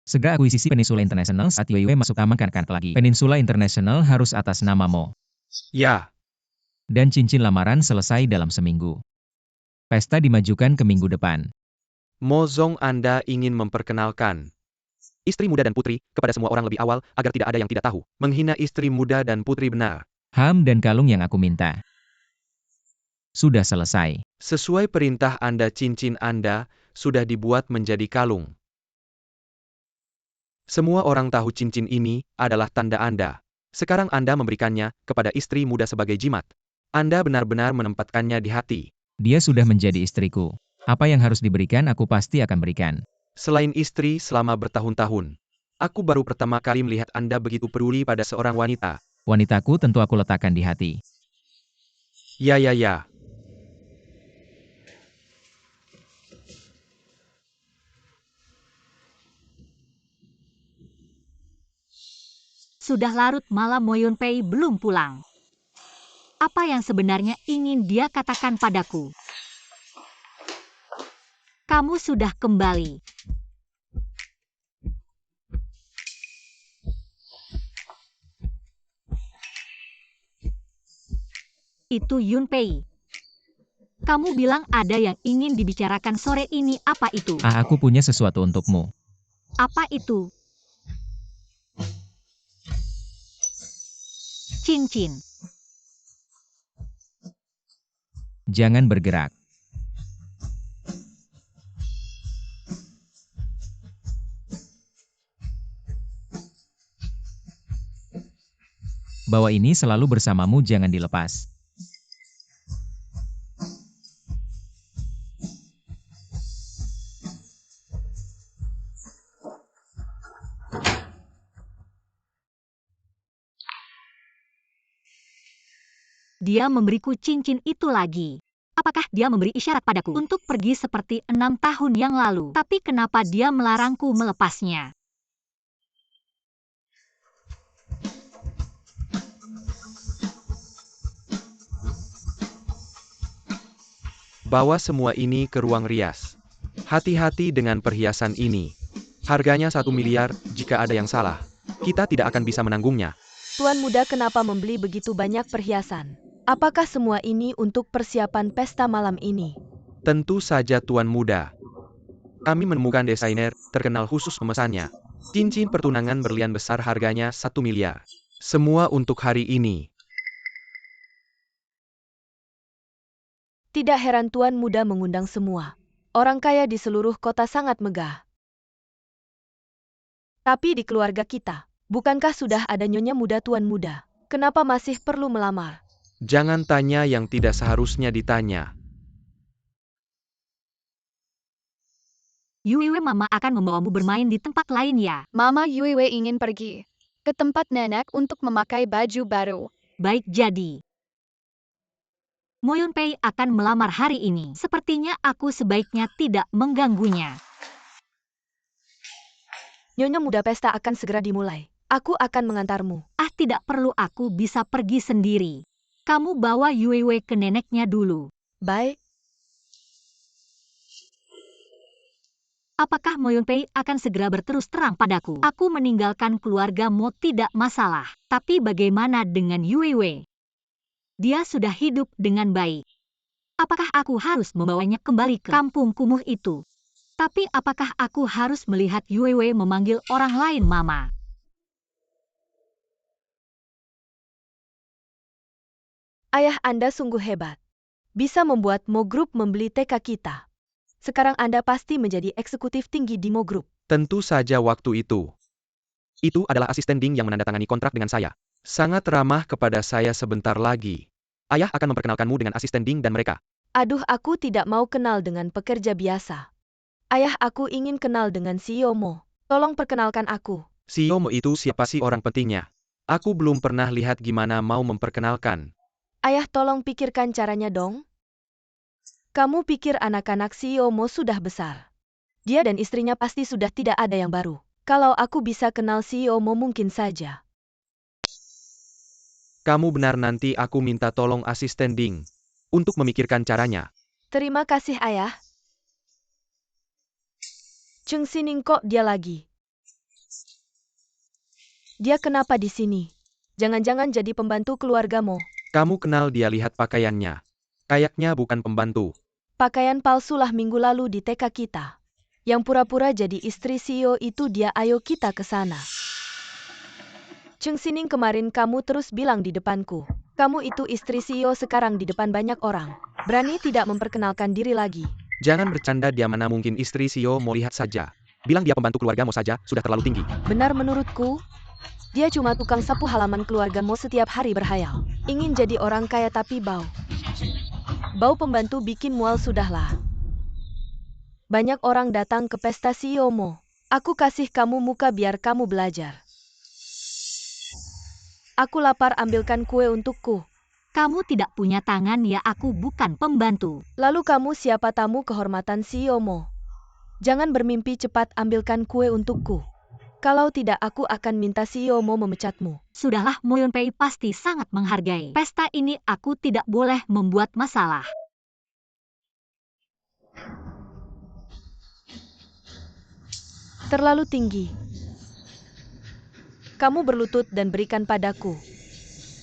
Segera akuisisi Peninsula International saat Yuiwe masuk taman kanak-kanak lagi. Peninsula International harus atas nama Mo. Ya, Dan cincin lamaran selesai dalam seminggu. Pesta dimajukan ke minggu depan. Mo Zong, Anda ingin memperkenalkan istri muda dan putri kepada semua orang lebih awal agar tidak ada yang tidak tahu. Menghina istri muda dan putri benar. Ham dan kalung yang aku minta. Sudah selesai. Sesuai perintah Anda, cincin Anda sudah dibuat menjadi kalung. Semua orang tahu cincin ini adalah tanda Anda. Sekarang Anda memberikannya kepada istri muda sebagai jimat. Anda benar-benar menempatkannya di hati. Dia sudah menjadi istriku. Apa yang harus diberikan aku pasti akan berikan. Selain istri selama bertahun-tahun, aku baru pertama kali melihat Anda begitu peduli pada seorang wanita. Wanitaku tentu aku letakkan di hati. Ya. Sudah larut malam, Mo Yunpei belum pulang. Apa yang sebenarnya ingin dia katakan padaku? Kamu sudah kembali. Itu Yunpei. Kamu bilang ada yang ingin dibicarakan sore ini, apa itu? Aku punya sesuatu untukmu. Apa itu? Cincin. Jangan bergerak. Bawa ini selalu bersamamu, jangan dilepas. Dia memberiku cincin itu lagi. Apakah dia memberi isyarat padaku untuk pergi seperti 6 tahun yang lalu? Tapi kenapa dia melarangku melepasnya? Bawa semua ini ke ruang rias. Hati-hati dengan perhiasan ini. Harganya 1 miliar, jika ada yang salah, kita tidak akan bisa menanggungnya. Tuan muda kenapa membeli begitu banyak perhiasan? Apakah semua ini untuk persiapan pesta malam ini? Tentu saja, Tuan Muda. Kami menemukan desainer terkenal khusus memesannya. Cincin pertunangan berlian besar harganya 1 miliar. Semua untuk hari ini. Tidak heran Tuan Muda mengundang semua. Orang kaya di seluruh kota sangat megah. Tapi di keluarga kita, bukankah sudah ada nyonya muda Tuan Muda? Kenapa masih perlu melamar? Jangan tanya yang tidak seharusnya ditanya. Yuiwe, Mama akan membawamu bermain di tempat lain ya. Mama Yuiwe ingin pergi ke tempat nenek untuk memakai baju baru. Baik, jadi Mo Yunpei akan melamar hari ini. Sepertinya aku sebaiknya tidak mengganggunya. Nyonya muda, pesta akan segera dimulai. Aku akan mengantarmu. Ah, tidak perlu, aku bisa pergi sendiri. Kamu bawa Yuiwe ke neneknya dulu. Baik. Apakah Mo Yunpei akan segera berterus terang padaku? Aku meninggalkan keluarga Mo tidak masalah. Tapi bagaimana dengan Yuiwe? Dia sudah hidup dengan baik. Apakah aku harus membawanya kembali ke kampung kumuh itu? Tapi apakah aku harus melihat Yuiwe memanggil orang lain Mama? Ayah Anda sungguh hebat. Bisa membuat Mo Group membeli TK kita. Sekarang Anda pasti menjadi eksekutif tinggi di Mo Group. Tentu saja waktu itu. Itu adalah asisten Ding yang menandatangani kontrak dengan saya. Sangat ramah kepada saya. Sebentar lagi Ayah akan memperkenalkanmu dengan asisten Ding dan mereka. Aduh, aku tidak mau kenal dengan pekerja biasa. Ayah, aku ingin kenal dengan CEO Mo. Tolong perkenalkan aku. CEO Mo itu siapa sih orang pentingnya? Aku belum pernah lihat, gimana mau memperkenalkan. Ayah, tolong pikirkan caranya dong. Kamu pikir anak-anak CEO Mo sudah besar? Dia dan istrinya pasti sudah tidak ada yang baru. Kalau aku bisa kenal CEO Mo mungkin saja. Kamu benar, nanti aku minta tolong asisten Ding untuk memikirkan caranya. Terima kasih ayah. Cheng Sining, kok dia lagi? Dia kenapa di sini? Jangan-jangan jadi pembantu keluarga Mo. Kamu kenal dia, lihat pakaiannya. Kayaknya bukan pembantu. Pakaian palsu lah minggu lalu di TK kita. Yang pura-pura jadi istri CEO itu dia, ayo kita ke sana. Cheng Sining, kemarin kamu terus bilang di depanku. Kamu itu istri CEO, sekarang di depan banyak orang. Berani tidak memperkenalkan diri lagi. Jangan bercanda, dia mana mungkin istri CEO Mo, lihat saja. Bilang dia pembantu keluarga Mo saja, sudah terlalu tinggi. Benar menurutku? Dia cuma tukang sapu halaman keluarga Mo, setiap hari berhayal. Ingin jadi orang kaya tapi bau pembantu bikin mual sudahlah. Banyak orang datang ke pesta CEO Mo. Aku kasih kamu muka biar kamu belajar. Aku lapar, ambilkan kue untukku. Kamu tidak punya tangan ya, aku bukan pembantu. Lalu kamu siapa? Tamu kehormatan CEO Mo. Jangan bermimpi, cepat ambilkan kue untukku. Kalau tidak aku akan minta CEO Mo memecatmu. Sudahlah, Moyon Pei pasti sangat menghargai. Pesta ini aku tidak boleh membuat masalah. Terlalu tinggi. Kamu berlutut dan berikan padaku.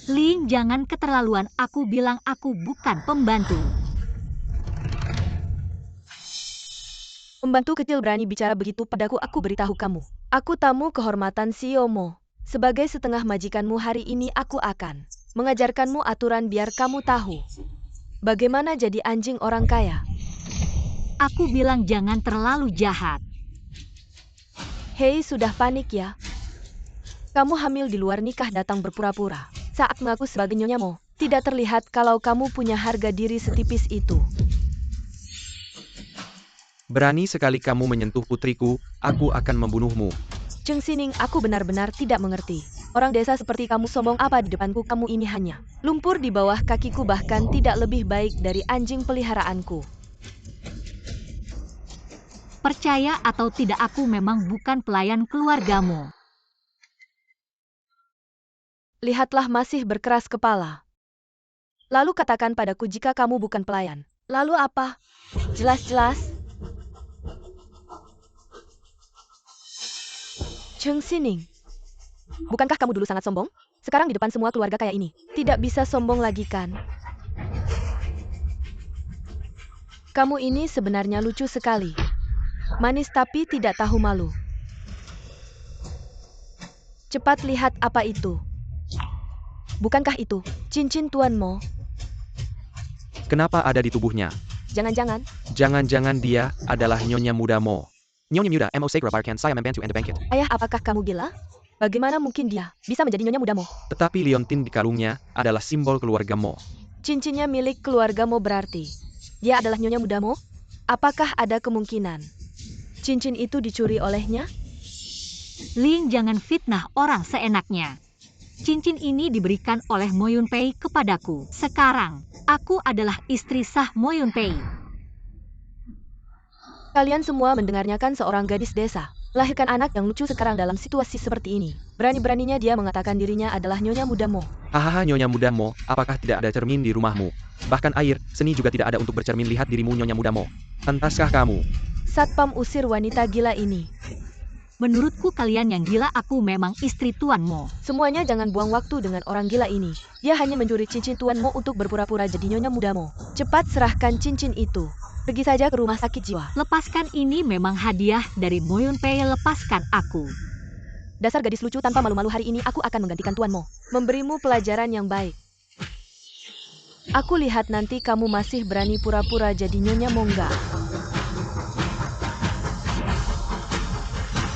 Ling, jangan keterlaluan, aku bilang aku bukan pembantu. Pembantu kecil berani bicara begitu padaku, aku beritahu kamu. Aku tamu kehormatan CEO Mo. Sebagai setengah majikanmu hari ini aku akan mengajarkanmu aturan biar kamu tahu bagaimana jadi anjing orang kaya. Aku bilang jangan terlalu jahat. Hei, sudah panik ya? Kamu hamil di luar nikah, datang berpura-pura. Saat mengaku sebagai Nyonya Mo, tidak terlihat kalau kamu punya harga diri setipis itu. Berani sekali kamu menyentuh putriku, aku akan membunuhmu. Cheng Sining, aku benar-benar tidak mengerti. Orang desa seperti kamu sombong apa di depanku? Kamu ini hanya lumpur di bawah kakiku, bahkan tidak lebih baik dari anjing peliharaanku. Percaya atau tidak, aku memang bukan pelayan keluargamu. Lihatlah, masih berkeras kepala. Lalu katakan padaku jika kamu bukan pelayan. Lalu apa? Jelas-jelas. Cheng Sining, bukankah kamu dulu sangat sombong? Sekarang di depan semua keluarga kaya ini, tidak bisa sombong lagi kan? Kamu ini sebenarnya lucu sekali. Manis tapi tidak tahu malu. Cepat lihat apa itu. Bukankah itu cincin Tuan Mo? Kenapa ada di tubuhnya? Jangan-jangan Jangan-jangan dia adalah Nyonya Muda Mo. Nyonya Muda Mo segera barkan saya membantu Anda bangkit. ayah, apakah kamu gila? Bagaimana mungkin dia bisa menjadi Nyonya Muda Mo? Tetapi liontin di kalungnya adalah simbol keluarga Mo. Cincinnya milik keluarga Mo, berarti dia adalah Nyonya Muda Mo? Apakah ada kemungkinan cincin itu dicuri olehnya? Ling, jangan fitnah orang seenaknya. Cincin ini diberikan oleh Moyon Pei kepadaku. Sekarang, aku adalah istri sah Moyon Pei. Kalian semua mendengarnya kan, seorang gadis desa melahirkan anak yang lucu sekarang dalam situasi seperti ini. Berani-beraninya dia mengatakan dirinya adalah Nyonya Muda Mo. Hahaha, Nyonya Muda Mo, apakah tidak ada cermin di rumahmu? Bahkan air, seni juga tidak ada untuk bercermin. Lihat dirimu, Nyonya Muda Mo. Pantaskah kamu? Satpam usir wanita gila ini. Menurutku kalian yang gila, aku memang istri Tuan Mo. Semuanya jangan buang waktu dengan orang gila ini. Dia hanya mencuri cincin Tuan Mo untuk berpura-pura jadi Nyonya Muda Mo. Cepat serahkan cincin itu. Pergi saja ke rumah sakit jiwa. Lepaskan, ini memang hadiah dari Moyon Pei, lepaskan aku. Dasar gadis lucu tanpa malu-malu, hari ini aku akan menggantikan Tuan Mo. Memberimu pelajaran yang baik. Aku lihat nanti kamu masih berani pura-pura jadi Nyonya Mo enggak?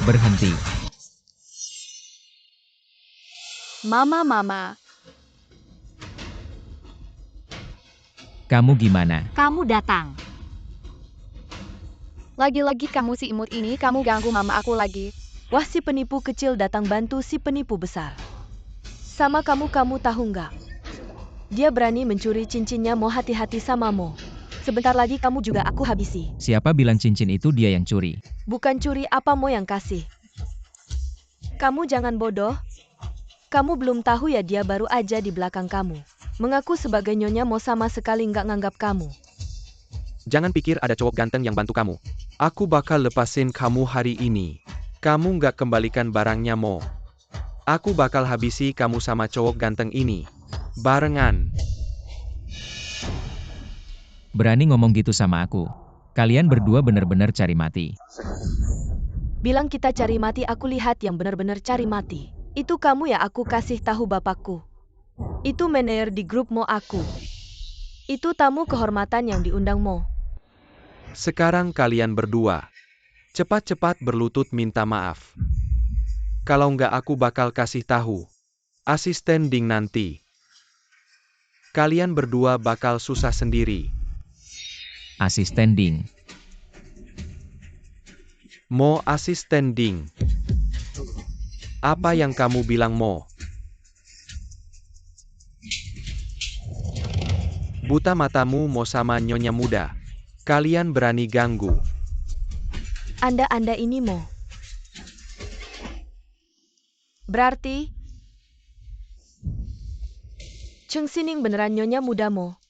Berhenti. Mama. Kamu gimana? Kamu datang. Lagi-lagi kamu si imut ini, kamu ganggu mama aku lagi. Wah, si penipu kecil datang bantu si penipu besar. Sama kamu tahu nggak? Dia berani mencuri cincinnya Mo, hati-hati sama Mo. Sebentar lagi kamu juga aku habisi. Siapa bilang cincin itu dia yang curi? Bukan curi, apa Mo yang kasih? Kamu jangan bodoh. Kamu belum tahu ya dia baru aja di belakang kamu. Mengaku sebagai Nyonya Mo sama sekali nggak nganggap kamu. Jangan pikir ada cowok ganteng yang bantu kamu. Aku bakal lepasin kamu hari ini. Kamu nggak kembalikan barangnya Mo. Aku bakal habisi kamu sama cowok ganteng ini. Barengan. Berani ngomong gitu sama aku. Kalian berdua bener-bener cari mati. Bilang kita cari mati, aku lihat yang benar-benar cari mati. Itu kamu ya, aku kasih tahu bapakku. Itu manajer di grup Mo aku. Itu tamu kehormatan yang diundang Mo. Sekarang kalian berdua. Cepat-cepat berlutut minta maaf. Kalau nggak aku bakal kasih tahu. Asisten Ding nanti. Kalian berdua bakal susah sendiri. Asisten Ding. Mo asisten Ding. Apa yang kamu bilang Mo? Buta matamu Mo sama Nyonya Muda. Kalian berani ganggu. Anda ini Mo. Berarti Cheng Sining beneran Nyonya Muda Mo.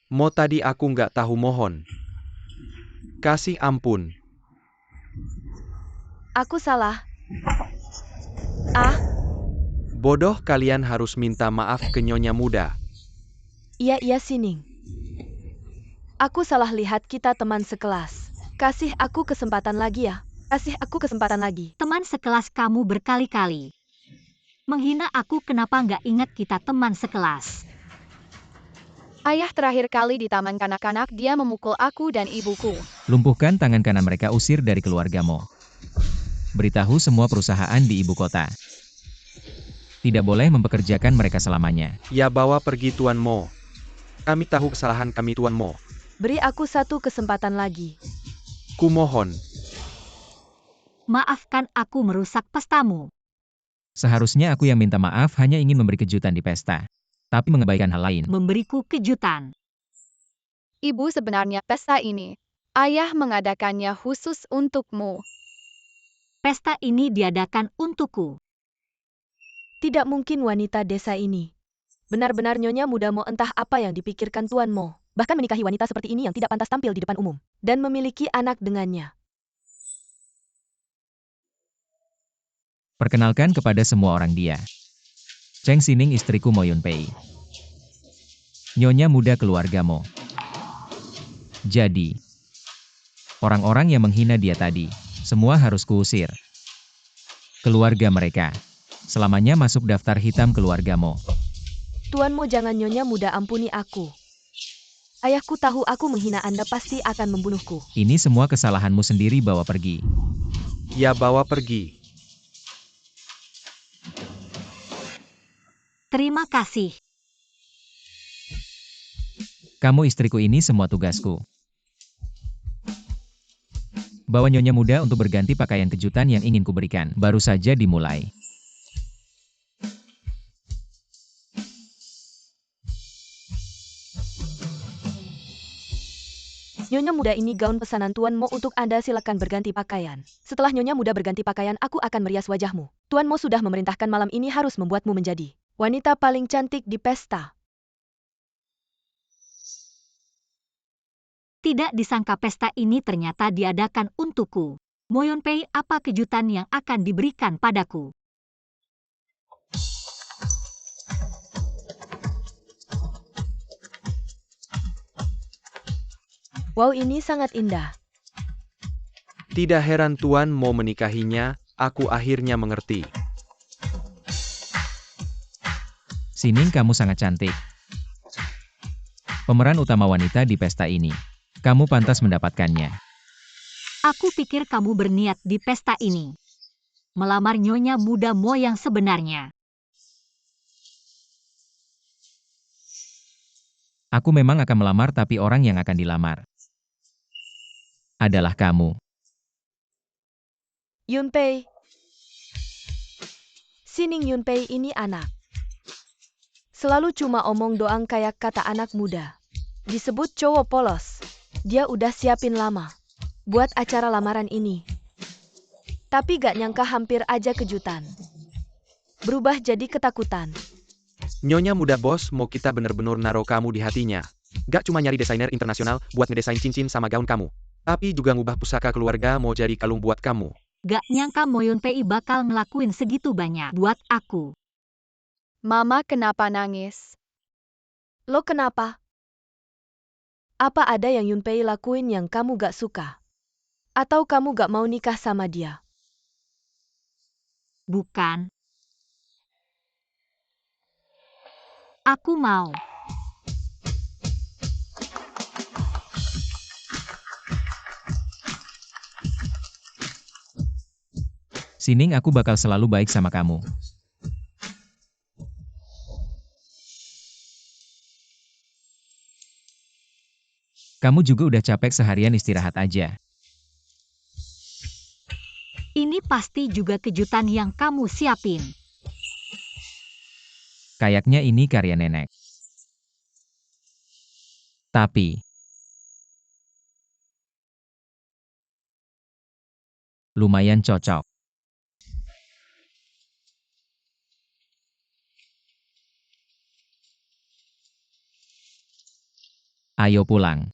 Mo tadi aku nggak tahu, mohon. Kasih ampun. Aku salah. Ah, Bodoh, kalian harus minta maaf ke Nyonya Muda. iya Sining. Aku salah lihat kita teman sekelas. Kasih aku kesempatan lagi ya. Kasih aku kesempatan lagi. Teman sekelas kamu berkali-kali. Menghina aku, kenapa nggak ingat kita teman sekelas? Ayah terakhir kali di taman kanak-kanak dia memukul aku dan ibuku. Lumpuhkan tangan kanan mereka, usir dari keluarga Mo. Beritahu semua perusahaan di ibu kota. Tidak boleh mempekerjakan mereka selamanya. Ya bawa pergi Tuan Mo. Kami tahu kesalahan kami Tuan Mo. Beri aku satu kesempatan lagi. Kumohon. Maafkan aku merusak pestamu. Seharusnya aku yang minta maaf, hanya ingin memberi kejutan di pesta. Tapi mengabaikan hal lain. Memberiku kejutan. Ibu, sebenarnya pesta ini, ayah mengadakannya khusus untukmu. Pesta ini diadakan untukku. Tidak mungkin wanita desa ini. Benar-benar Nyonya Muda Mo, entah apa yang dipikirkan Tuan Mo. Bahkan menikahi wanita seperti ini yang tidak pantas tampil di depan umum. Dan memiliki anak dengannya. Perkenalkan kepada semua orang, dia Cheng Sining, istriku Mo Yunpei. Nyonya Muda keluarga Mo. Jadi, orang-orang yang menghina dia tadi, semua harus kuusir. Keluarga mereka selamanya masuk daftar hitam keluarga Mo. Tuan Mo, jangan Nyonya Muda, ampuni aku. Ayahku tahu aku menghina Anda, pasti akan membunuhku. Ini semua kesalahanmu sendiri, bawa pergi. Ya bawa pergi. Terima kasih. Kamu istriku, ini semua tugasku. Bawa Nyonya Muda untuk berganti pakaian kejutan yang ingin kuberikan. Baru saja dimulai. Nyonya Muda, ini gaun pesanan Tuan Mo untuk Anda, silakan berganti pakaian. Setelah Nyonya Muda berganti pakaian, aku akan merias wajahmu. Tuan Mo sudah memerintahkan malam ini harus membuatmu menjadi wanita paling cantik di pesta. Tidak disangka pesta ini ternyata diadakan untukku. Mo Yunpei, apa kejutan yang akan diberikan padaku? Wow, ini sangat indah. Tidak heran Tuan Mo menikahinya, aku akhirnya mengerti. Sining, kamu sangat cantik. Pemeran utama wanita di pesta ini. Kamu pantas mendapatkannya. Aku pikir kamu berniat di pesta ini melamar Nyonya Muda Mo yang sebenarnya. Aku memang akan melamar, tapi orang yang akan dilamar adalah kamu. Yunpei. Sining Yunpei ini anak. Selalu cuma omong doang kayak kata anak muda. Disebut cowok polos. Dia udah siapin lama buat acara lamaran ini. Tapi gak nyangka hampir aja kejutan. Berubah jadi ketakutan. Nyonya muda bos, mau kita bener-bener naruh kamu di hatinya. Gak cuma nyari desainer internasional buat ngedesain cincin sama gaun kamu. Tapi juga ngubah pusaka keluarga mau jadi kalung buat kamu. Gak nyangka Moyon Pei bakal ngelakuin segitu banyak buat aku. Mama kenapa nangis? Lo kenapa? Apa ada yang Yunpei lakuin yang kamu gak suka? Atau kamu gak mau nikah sama dia? Bukan. Aku mau. Sining, aku bakal selalu baik sama kamu. Kamu juga udah capek seharian, istirahat aja. Ini pasti juga kejutan yang kamu siapin. Kayaknya ini karya nenek. Tapi lumayan cocok. Ayo pulang.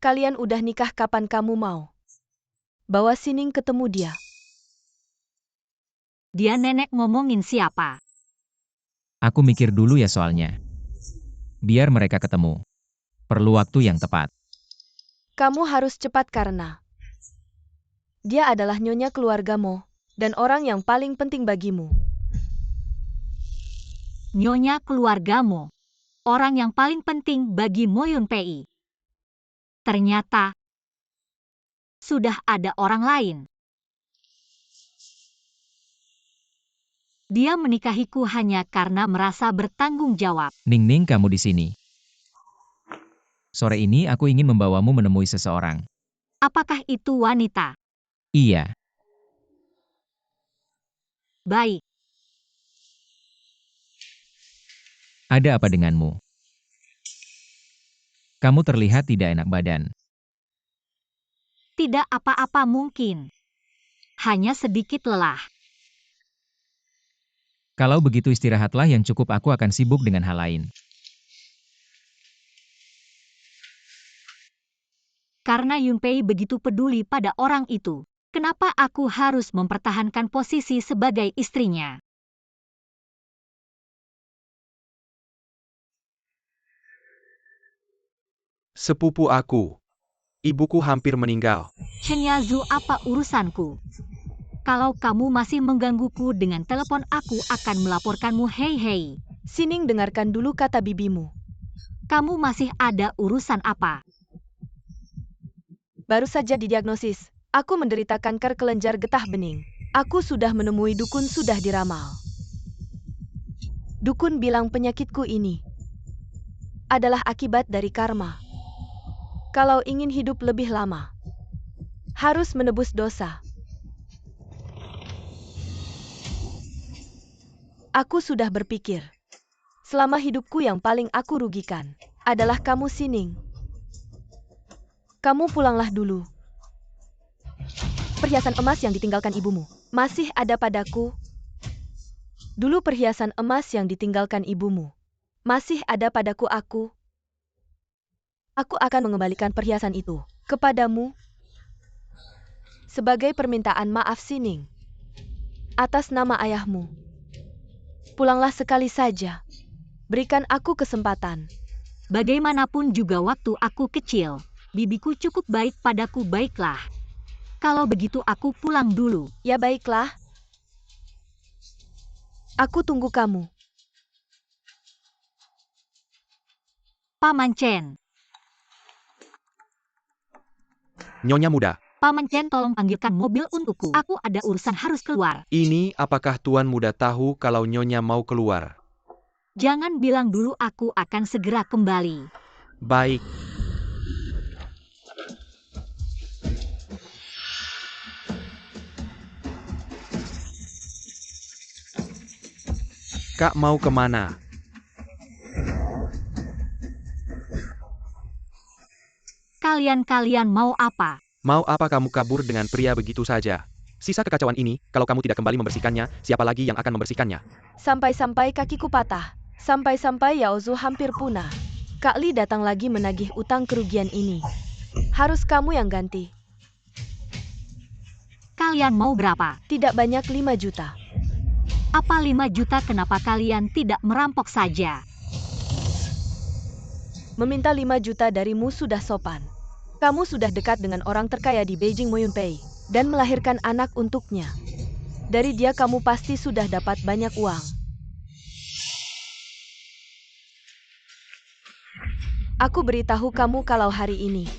Kalian udah nikah kapan kamu mau? Bawa Sining ketemu dia. Dia nenek ngomongin siapa? Aku mikir dulu ya soalnya. Biar mereka ketemu. Perlu waktu yang tepat. Kamu harus cepat karena dia adalah nyonya keluargamu dan orang yang paling penting bagimu. Nyonya keluargamu. Orang yang paling penting bagi Moyon Pei. Ternyata sudah ada orang lain. Dia menikahiku hanya karena merasa bertanggung jawab. Ning, kamu di sini. Sore ini aku ingin membawamu menemui seseorang. Apakah itu wanita? Iya. Baik. Ada apa denganmu? Kamu terlihat tidak enak badan. Tidak apa-apa mungkin. Hanya sedikit lelah. Kalau begitu istirahatlah yang cukup, aku akan sibuk dengan hal lain. Karena Yunpei begitu peduli pada orang itu, kenapa aku harus mempertahankan posisi sebagai istrinya? Sepupu aku. Ibuku hampir meninggal. Chen Yazu, apa urusanku? Kalau kamu masih menggangguku dengan telepon, aku akan melaporkanmu. Hei. Sining, dengarkan dulu kata bibimu. Kamu masih ada urusan apa? Baru saja didiagnosis. Aku menderita kanker kelenjar getah bening. Aku sudah menemui dukun, sudah diramal. Dukun bilang penyakitku ini adalah akibat dari karma. Kalau ingin hidup lebih lama, harus menebus dosa. Aku sudah berpikir, selama hidupku yang paling aku rugikan adalah kamu, Sining. Kamu pulanglah dulu. Perhiasan emas yang ditinggalkan ibumu masih ada padaku. Dulu perhiasan emas yang ditinggalkan ibumu masih ada padaku. Aku akan mengembalikan perhiasan itu kepadamu sebagai permintaan maaf, Sining, atas nama ayahmu. Pulanglah sekali saja. Berikan aku kesempatan. Bagaimanapun juga waktu aku kecil, bibiku cukup baik padaku. Baiklah. Kalau begitu aku pulang dulu. Ya baiklah. Aku tunggu kamu. Paman Chen. Nyonya muda. Paman Chen, tolong panggilkan mobil untukku. Aku ada urusan harus keluar. Ini apakah tuan muda tahu kalau nyonya mau keluar? Jangan bilang dulu, aku akan segera kembali. Baik. Kak mau kemana? Kalian mau apa? Mau apa kamu kabur dengan pria begitu saja? Sisa kekacauan ini, kalau kamu tidak kembali membersihkannya, siapa lagi yang akan membersihkannya? Sampai-sampai kakiku patah. Sampai-sampai Yaozu hampir punah. Kak Li datang lagi menagih utang kerugian ini. Harus kamu yang ganti. Kalian mau berapa? Tidak banyak 5 juta. Apa 5 juta? Kenapa kalian tidak merampok saja? Meminta 5 juta darimu sudah sopan. Kamu sudah dekat dengan orang terkaya di Beijing Mo Yunpei dan melahirkan anak untuknya. Dari dia kamu pasti sudah dapat banyak uang. Aku beritahu kamu kalau hari ini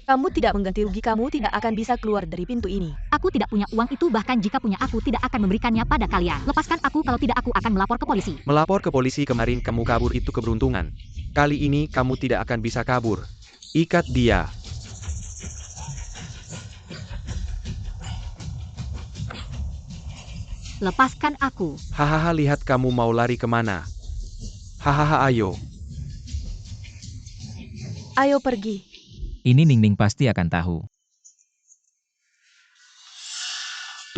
kamu tidak mengganti rugi, kamu tidak akan bisa keluar dari pintu ini. Aku tidak punya uang itu, bahkan jika punya aku tidak akan memberikannya pada kalian. Lepaskan aku, kalau tidak aku akan melapor ke polisi. Melapor ke polisi? Kemarin kamu kabur itu keberuntungan. Kali ini kamu tidak akan bisa kabur. Ikat dia. Lepaskan aku. Hahaha, lihat kamu mau lari kemana. Hahaha, ayo. Ayo pergi. Ini Ningning pasti akan tahu.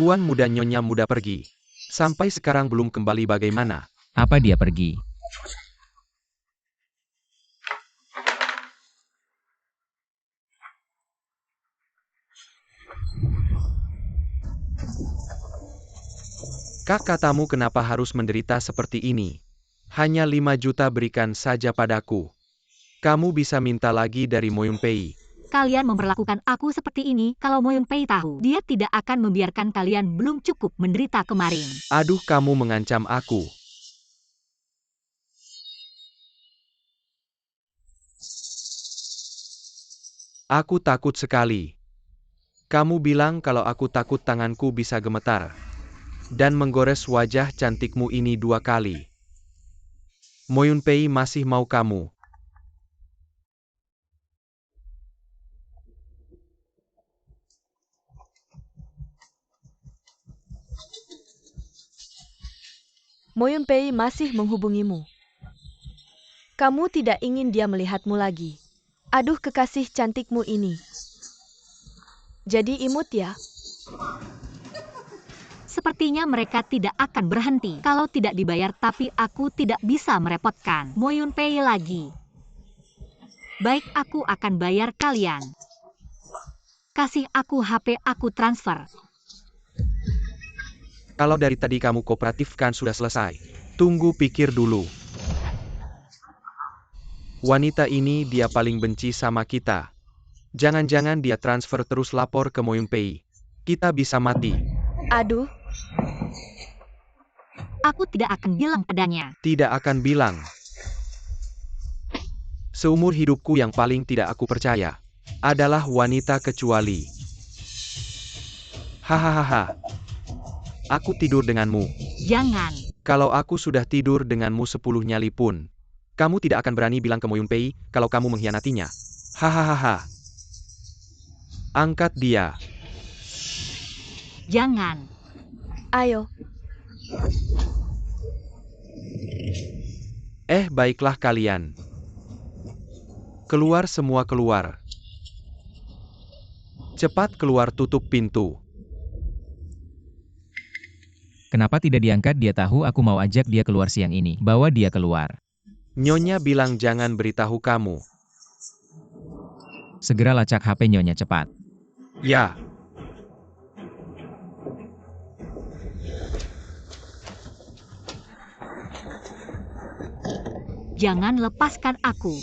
Tuan muda, Nyonya muda pergi. Sampai sekarang belum kembali, bagaimana? Apa dia pergi? Kak, katamu kenapa harus menderita seperti ini? Hanya 5 juta berikan saja padaku. Kamu bisa minta lagi dari Mo Yunpei. Kalian memperlakukan aku seperti ini, kalau Mo Yunpei tahu, dia tidak akan membiarkan kalian belum cukup menderita kemarin. Aduh, kamu mengancam aku. Aku takut sekali. Kamu bilang kalau aku takut, tanganku bisa gemetar dan menggores wajah cantikmu ini 2 kali. Mo Yunpei masih mau kamu. Mo Yunpei masih menghubungimu. Kamu tidak ingin dia melihatmu lagi. Aduh, kekasih cantikmu ini. Jadi imut ya. Sepertinya mereka tidak akan berhenti kalau tidak dibayar, tapi aku tidak bisa merepotkan Mo Yunpei lagi. Baik, aku akan bayar kalian. Kasih aku HP, aku transfer. Kalau dari tadi kamu kooperatif kan sudah selesai. Tunggu, pikir dulu. Wanita ini dia paling benci sama kita. Jangan-jangan dia transfer terus lapor ke Mo Yunpei. Kita bisa mati. Aduh, Aku tidak akan bilang padanya. Tidak akan bilang. Seumur hidupku yang paling tidak aku percaya adalah wanita kecuali. Hahaha. Aku tidur denganmu. Jangan. Kalau aku sudah tidur denganmu 10 nyali pun, kamu tidak akan berani bilang ke Mo Yunpei kalau kamu mengkhianatinya. Hahaha. Angkat dia. Jangan. ayo. Baiklah kalian. Keluar semua, keluar. Cepat keluar, tutup pintu. Kenapa tidak diangkat? Dia tahu aku mau ajak dia keluar siang ini. Bawa dia keluar. Nyonya bilang jangan beritahu kamu. Segera lacak HP Nyonya cepat. Ya. Jangan lepaskan aku.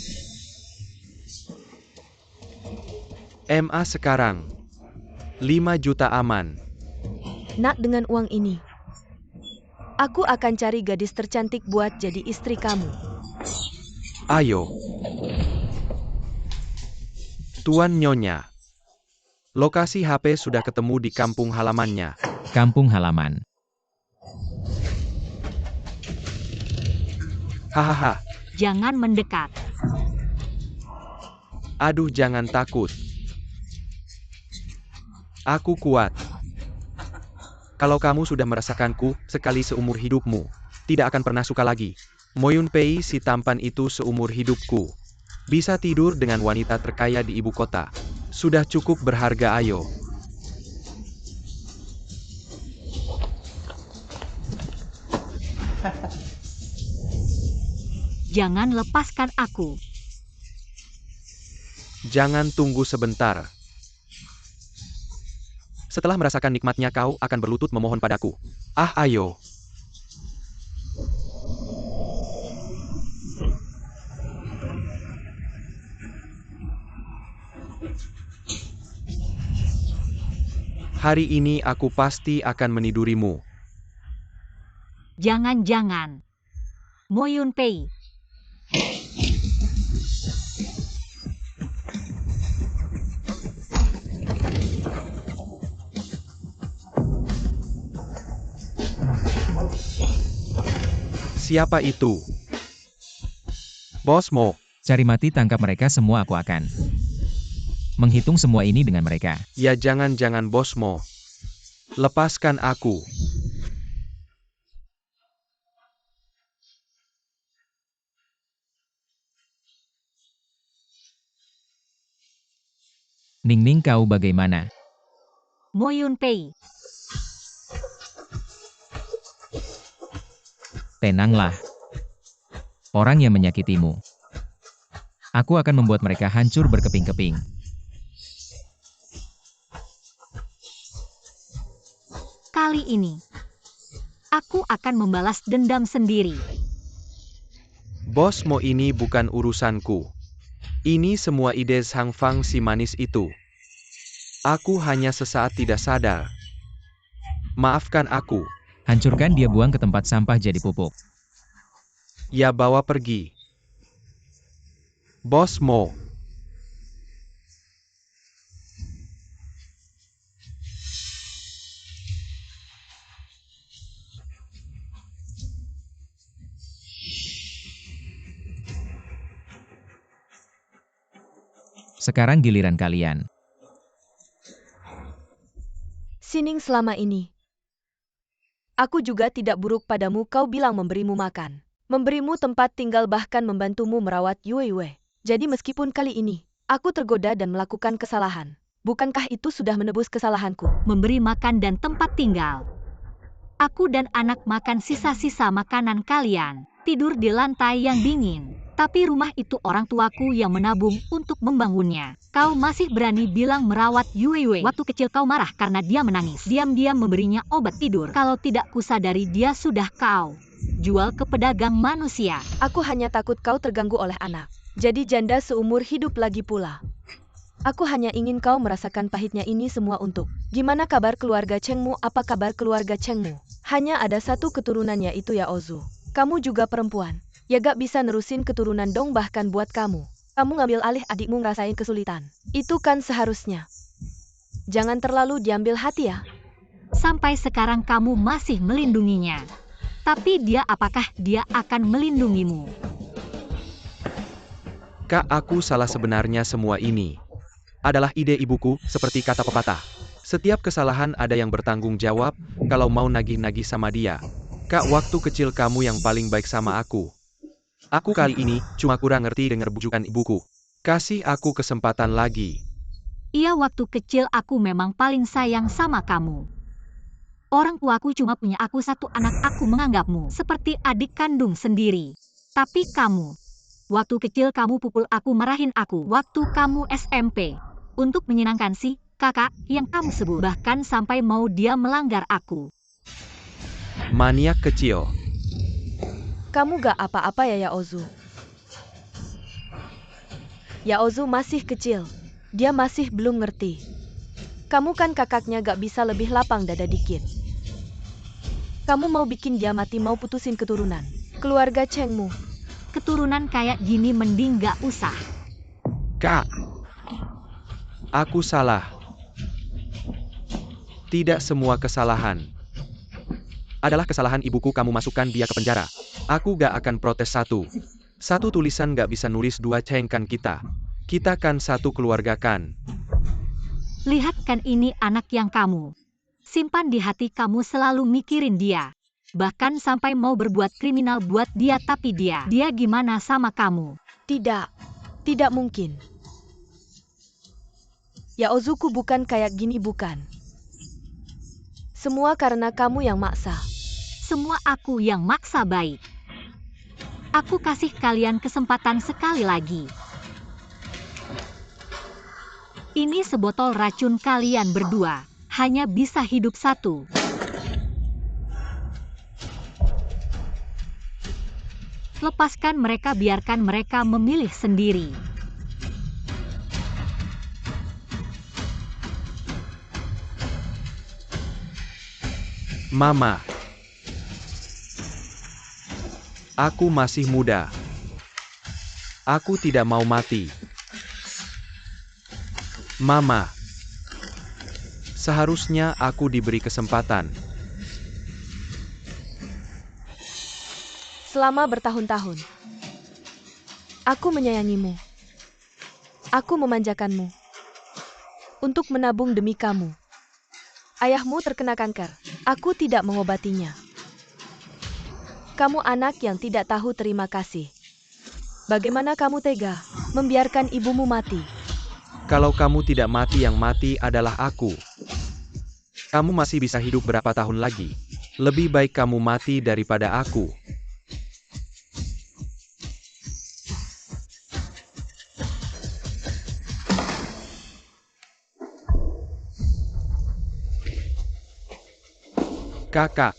MA sekarang. 5 juta aman. Nak, dengan uang ini, aku akan cari gadis tercantik buat jadi istri kamu. Ayo. Tuan Nyonya. Lokasi HP sudah ketemu di kampung halamannya. Kampung halaman. Hahaha. Jangan mendekat. Aduh, jangan takut. Aku kuat. Kalau kamu sudah merasakanku sekali seumur hidupmu, tidak akan pernah suka lagi. Mo Yunpei si tampan itu seumur hidupku. Bisa tidur dengan wanita terkaya di ibu kota. Sudah cukup berharga, ayo. Jangan lepaskan aku. Jangan tunggu sebentar. Setelah merasakan nikmatnya kau akan berlutut memohon padaku. Ah, ayo. Hari ini aku pasti akan menidurimu. Jangan-jangan. Mo Yunpei. Siapa itu? Bos Mo. Cari mati tangkap mereka semua, aku akan menghitung semua ini dengan mereka. Ya jangan-jangan Bos Mo. Lepaskan aku. Ning-ning, kau bagaimana? Mo Yunpei. Tenanglah. Orang yang menyakitimu. Aku akan membuat mereka hancur berkeping-keping. Kali ini, aku akan membalas dendam sendiri. Bos Mo, ini bukan urusanku. Ini semua ide Sang Fang si manis itu. Aku hanya sesaat tidak sadar. Maafkan aku. Hancurkan dia, buang ke tempat sampah jadi pupuk. Ya bawa pergi. Bos Mo. Sekarang giliran kalian. Sining, selama ini aku juga tidak buruk padamu. Kau bilang memberimu makan, memberimu tempat tinggal, bahkan membantumu merawat Yue. Jadi meskipun kali ini aku tergoda dan melakukan kesalahan, bukankah itu sudah menebus kesalahanku? Memberi makan dan tempat tinggal. Aku dan anak makan sisa-sisa makanan kalian. Tidur di lantai yang dingin. Tapi rumah itu orang tuaku yang menabung untuk membangunnya. Kau masih berani bilang merawat Yue. Waktu kecil kau marah karena dia menangis. Diam-diam memberinya obat tidur. Kalau tidak kusadari dia sudah kau jual ke pedagang manusia. Aku hanya takut kau terganggu oleh anak. Jadi janda seumur hidup lagi pula. Aku hanya ingin kau merasakan pahitnya ini semua untuk. Gimana kabar keluarga Chengmu? Apa kabar keluarga Chengmu? Hanya ada satu keturunan, yaitu ya Ozu. Kamu juga perempuan. Ya gak bisa nerusin keturunan dong, bahkan buat kamu. Kamu ngambil alih adikmu ngerasain kesulitan. Itu kan seharusnya. Jangan terlalu diambil hati ya. Sampai sekarang kamu masih melindunginya. Tapi apakah dia akan melindungimu? Kak, aku salah. Sebenarnya semua ini adalah ide ibuku, seperti kata pepatah. Setiap kesalahan ada yang bertanggung jawab. Kalau mau nagih-nagih sama dia. Kak, waktu kecil kamu yang paling baik sama aku. Aku kali ini cuma kurang ngerti dengar bujukan ibuku. Kasih aku kesempatan lagi. Iya, waktu kecil aku memang paling sayang sama kamu. Orang tuaku cuma punya aku satu anak, aku menganggapmu seperti adik kandung sendiri. Tapi kamu, waktu kecil kamu pukul aku, marahin aku waktu kamu SMP. Untuk menyenangkan si kakak yang kamu sebut, bahkan sampai mau dia melanggar aku. Maniak kecil. Kamu gak apa-apa ya Ozu. Ya Ozu masih kecil. Dia masih belum ngerti. Kamu kan kakaknya, gak bisa lebih lapang dada dikit. Kamu mau bikin dia mati, mau putusin keturunan keluarga Chengmu. Keturunan kayak gini mending gak usah. Kak, aku salah. Tidak semua kesalahan adalah kesalahan ibuku. Kamu masukkan dia ke penjara. Aku gak akan protes. Satu tulisan gak bisa nulis dua. Cengkan kita. Kita kan satu keluarga kan. Lihat kan, ini anak yang kamu simpan di hati. Kamu selalu mikirin dia. Bahkan sampai mau berbuat kriminal buat dia. Tapi dia gimana sama kamu? Tidak. Tidak mungkin. Ya Ozuku bukan kayak gini bukan. Semua karena kamu yang maksa. Semua aku yang maksa baik. Aku kasih kalian kesempatan sekali lagi. Ini sebotol racun kalian berdua. Hanya bisa hidup satu. Lepaskan mereka, biarkan mereka memilih sendiri. Mama. Aku masih muda. Aku tidak mau mati. Mama. Seharusnya aku diberi kesempatan. Selama bertahun-tahun, aku menyayangimu. Aku memanjakanmu. Untuk menabung demi kamu. Ayahmu terkena kanker. Aku tidak mengobatinya. Kamu anak yang tidak tahu terima kasih. Bagaimana kamu tega membiarkan ibumu mati? Kalau kamu tidak mati, yang mati adalah aku. Kamu masih bisa hidup berapa tahun lagi? Lebih baik kamu mati daripada aku. Kakak.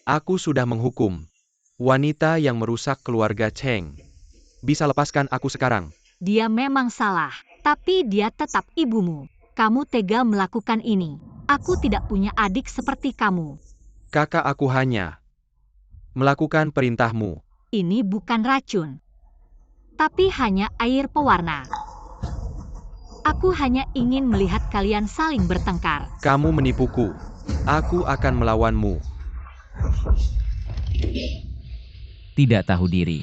Aku sudah menghukum wanita yang merusak keluarga Cheng. Bisa lepaskan aku sekarang. Dia memang salah, tapi dia tetap ibumu. Kamu tega melakukan ini. Aku tidak punya adik seperti kamu. Kakak, aku hanya melakukan perintahmu. Ini bukan racun, tapi hanya air pewarna. Aku hanya ingin melihat kalian saling bertengkar. Kamu menipuku. Aku akan melawanmu. Tidak tahu diri.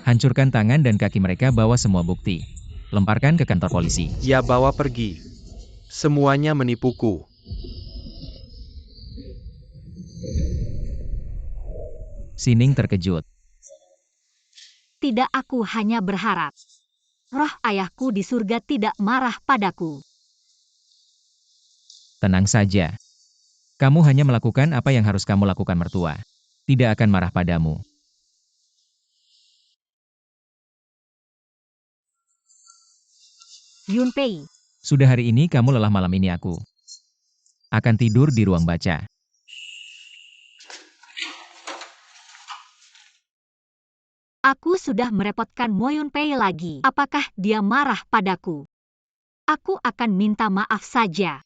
Hancurkan tangan dan kaki mereka, bawa semua bukti. Lemparkan ke kantor polisi. Ya, bawa pergi. Semuanya menipuku. Sining terkejut. Tidak, aku hanya berharap roh ayahku di surga tidak marah padaku. Tenang saja. Kamu hanya melakukan apa yang harus kamu lakukan, mertua. Tidak akan marah padamu. Yunpei, Sudah hari ini kamu lelah, malam ini aku akan tidur di ruang baca. aku sudah merepotkan Mo Yunpei lagi. Apakah dia marah padaku? Aku akan minta maaf saja.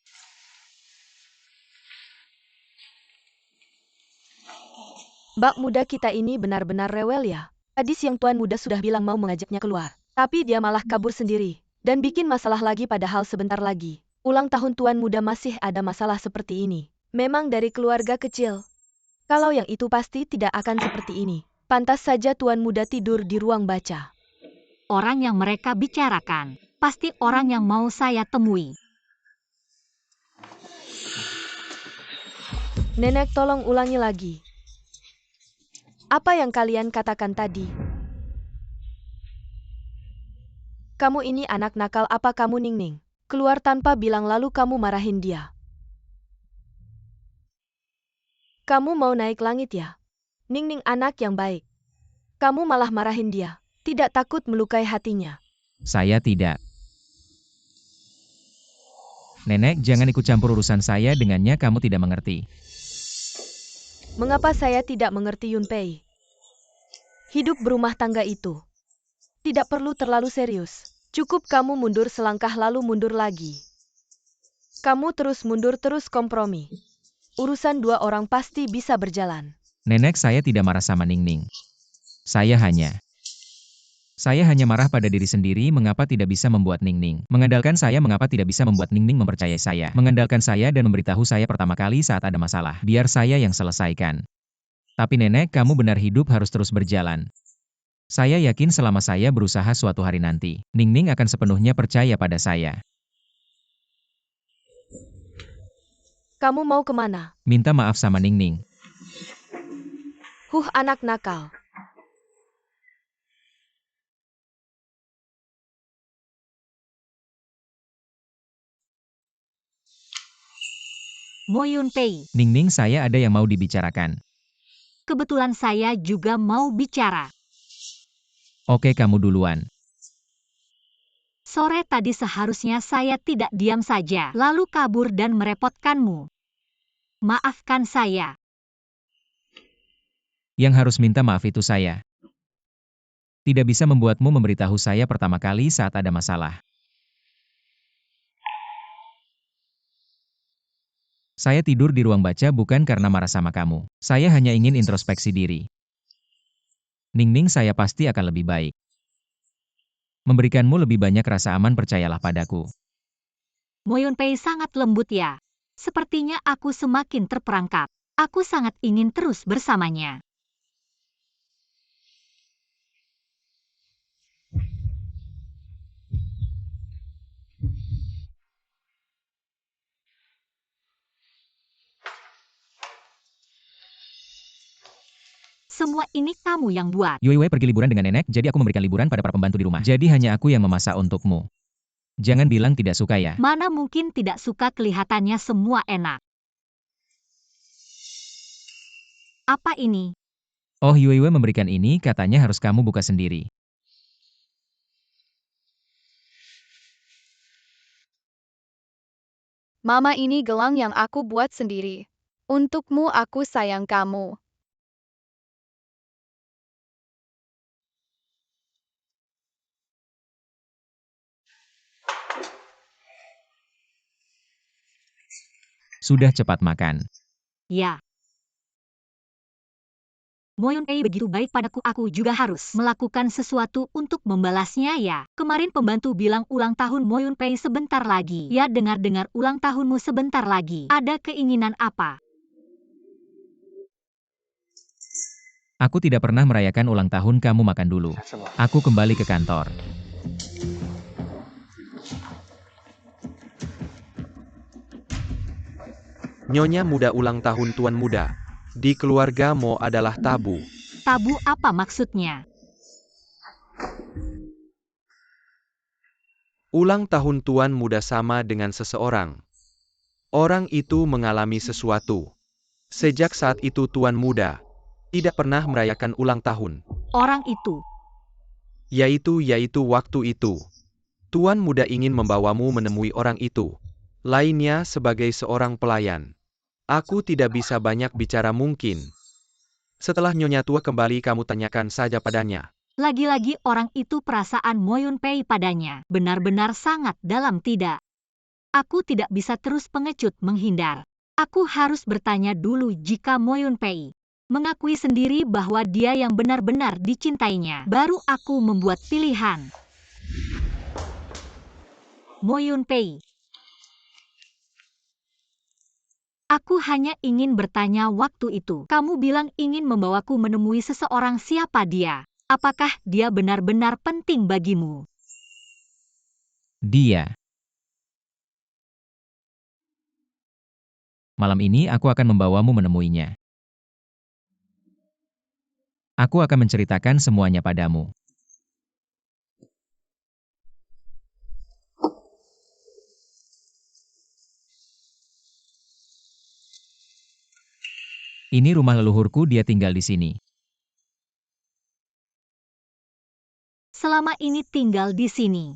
Mbak muda kita ini benar-benar rewel ya. Tadi siang tuan muda sudah bilang mau mengajaknya keluar. Tapi dia malah kabur sendiri. Dan bikin masalah lagi, padahal sebentar lagi ulang tahun tuan muda masih ada masalah seperti ini. Memang dari keluarga kecil. Kalau yang itu pasti tidak akan seperti ini. Pantas saja tuan muda tidur di ruang baca. Orang yang mereka bicarakan pasti orang yang mau saya temui. Nenek, tolong ulangi lagi. Apa yang kalian katakan tadi? Kamu ini anak nakal apa kamu, Ningning? Keluar tanpa bilang lalu kamu marahin dia. Kamu mau naik langit ya? Ningning anak yang baik. Kamu malah marahin dia. Tidak takut melukai hatinya. Saya tidak. Nenek, jangan ikut campur urusan saya dengannya, kamu tidak mengerti. Mengapa saya tidak mengerti, Yunpei? Hidup berumah tangga itu tidak perlu terlalu serius. Cukup kamu mundur selangkah lalu mundur lagi. Kamu terus mundur terus kompromi. Urusan dua orang pasti bisa berjalan. Nenek, saya tidak marah sama Ningning. Saya hanya marah pada diri sendiri, mengapa tidak bisa membuat Ningning mengandalkan saya, mengapa tidak bisa membuat Ningning mempercayai saya, mengandalkan saya dan memberitahu saya pertama kali saat ada masalah. Biar saya yang selesaikan. Tapi nenek, kamu benar, hidup harus terus berjalan. Saya yakin selama saya berusaha, suatu hari nanti, Ningning akan sepenuhnya percaya pada saya. Kamu mau kemana? Minta maaf sama Ningning. Anak nakal. Moyun Pei, Ningning, saya ada yang mau dibicarakan. kebetulan saya juga mau bicara. Oke, kamu duluan. Sore tadi seharusnya saya tidak diam saja, lalu kabur dan merepotkanmu. Maafkan saya. Yang harus minta maaf itu saya. Tidak bisa membuatmu memberitahu saya pertama kali saat ada masalah. Saya tidur di ruang baca bukan karena marah sama kamu. Saya hanya ingin introspeksi diri. Ningning, saya pasti akan lebih baik. Memberikanmu lebih banyak rasa aman, percayalah padaku. Moyun Pei sangat lembut ya. Sepertinya aku semakin terperangkap. Aku sangat ingin terus bersamanya. Semua ini kamu yang buat. Yue Wei pergi liburan dengan nenek, jadi aku memberikan liburan pada para pembantu di rumah. Jadi hanya aku yang memasak untukmu. Jangan bilang tidak suka ya. Mana mungkin tidak suka, kelihatannya semua enak. Apa ini? Oh, Yue Wei memberikan ini, katanya harus kamu buka sendiri. Mama, ini gelang yang aku buat sendiri. Untukmu, aku sayang kamu. Sudah, cepat makan. Ya. Moyun Pei begitu baik padaku, aku juga harus melakukan sesuatu untuk membalasnya ya. Kemarin pembantu bilang ulang tahun Moyun Pei sebentar lagi. Ya, dengar-dengar ulang tahunmu sebentar lagi. Ada keinginan apa? Aku tidak pernah merayakan ulang tahun, kamu makan dulu. Aku kembali ke kantor. Nyonya muda ulang tahun tuan muda. Di keluarga Mo adalah tabu. Tabu apa maksudnya? Ulang tahun tuan muda sama dengan seseorang. Orang itu mengalami sesuatu. Sejak saat itu tuan muda tidak pernah merayakan ulang tahun. Orang itu. Yaitu waktu itu. Tuan muda ingin membawamu menemui orang itu. Lainnya sebagai seorang pelayan. Aku tidak bisa banyak bicara mungkin. Setelah Nyonya tua kembali kamu tanyakan saja padanya. Lagi-lagi orang itu perasaan Moyun Pei padanya benar-benar sangat dalam, tidak? Aku tidak bisa terus pengecut menghindar. Aku harus bertanya dulu jika Moyun Pei mengakui sendiri bahwa dia yang benar-benar dicintainya. Baru aku membuat pilihan. Moyun Pei. Aku hanya ingin bertanya waktu itu. Kamu bilang ingin membawaku menemui seseorang, siapa dia? Apakah dia benar-benar penting bagimu? Dia. Malam ini aku akan membawamu menemuinya. Aku akan menceritakan semuanya padamu. Ini rumah leluhurku, dia tinggal di sini. Selama ini tinggal di sini.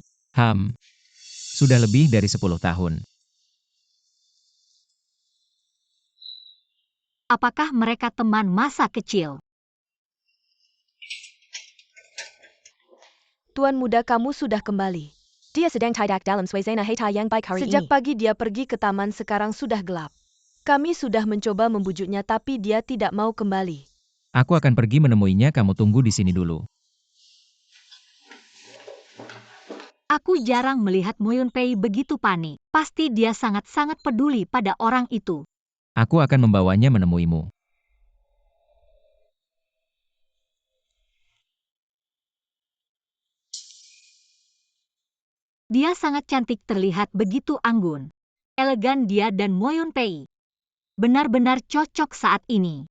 Sudah lebih dari 10 tahun. Apakah mereka teman masa kecil? Tuan muda, kamu sudah kembali. Dia sedang tidak dalam suasana hati yang baik hari ini. Sejak pagi dia pergi ke taman, sekarang sudah gelap. Kami sudah mencoba membujuknya tapi dia tidak mau kembali. Aku akan pergi menemuinya, kamu tunggu di sini dulu. Aku jarang melihat Moyun Pei begitu panik. Pasti dia sangat-sangat peduli pada orang itu. Aku akan membawanya menemuimu. Dia sangat cantik, terlihat begitu anggun. Elegan dia dan Moyun Pei. Benar-benar cocok saat ini.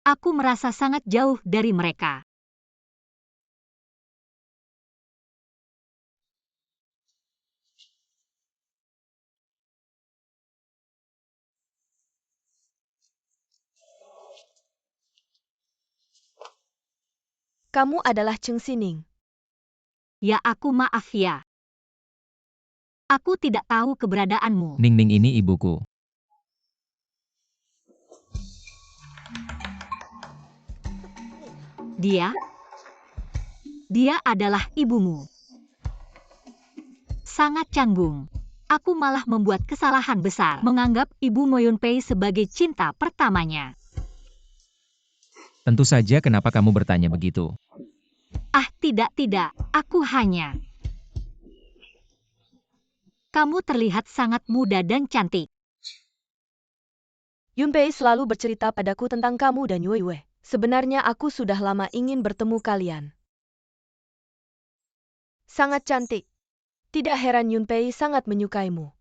Aku merasa sangat jauh dari mereka. Kamu adalah Cheng Sining. Ya aku maaf ya. Aku tidak tahu keberadaanmu. Ning ini ibuku. Dia adalah ibumu. Sangat canggung. Aku malah membuat kesalahan besar menganggap Ibu Mo Yun-pei sebagai cinta pertamanya. Tentu saja kenapa kamu bertanya begitu? Ah, tidak. Aku hanya... Kamu terlihat sangat muda dan cantik. Yunpei selalu bercerita padaku tentang kamu dan Yue Yue. Sebenarnya aku sudah lama ingin bertemu kalian. Sangat cantik. Tidak heran Yunpei sangat menyukaimu.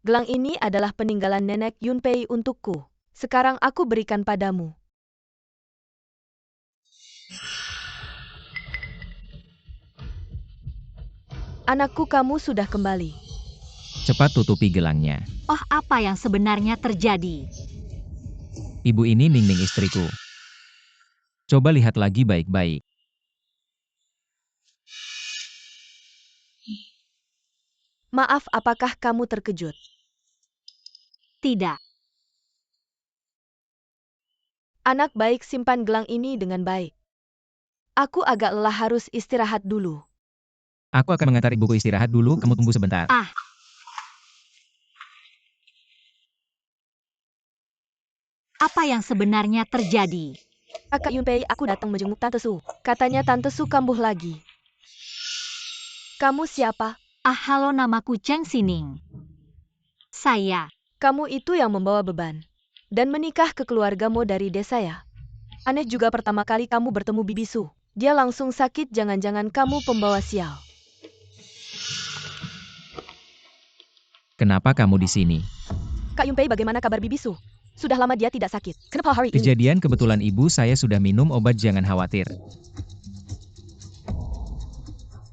Gelang ini adalah peninggalan nenek Yunpei untukku. Sekarang aku berikan padamu. Anakku, kamu sudah kembali. Cepat tutupi gelangnya. Oh, apa yang sebenarnya terjadi? Ibu ini Ning istriku. Coba lihat lagi baik-baik. Maaf, apakah kamu terkejut? Tidak. Anak baik, simpan gelang ini dengan baik. Aku agak lelah, harus istirahat dulu. Aku akan mengantar ibuku istirahat dulu, kamu tunggu sebentar. Apa yang sebenarnya terjadi? Kakak Yunpei, aku datang menjenguk Tante Su. Katanya Tante Su kambuh lagi. Kamu siapa? Halo, namaku Cheng Sining. Kamu itu yang membawa beban. Dan menikah ke keluargamu dari desa ya? Aneh juga pertama kali kamu bertemu Bibi Su. Dia langsung sakit, jangan-jangan kamu pembawa sial. Kenapa kamu di sini? Kak Yunpei, bagaimana kabar Bibi Su? Sudah lama dia tidak sakit. Kenapa hari ini? Kejadian kebetulan ibu saya sudah minum obat, jangan khawatir.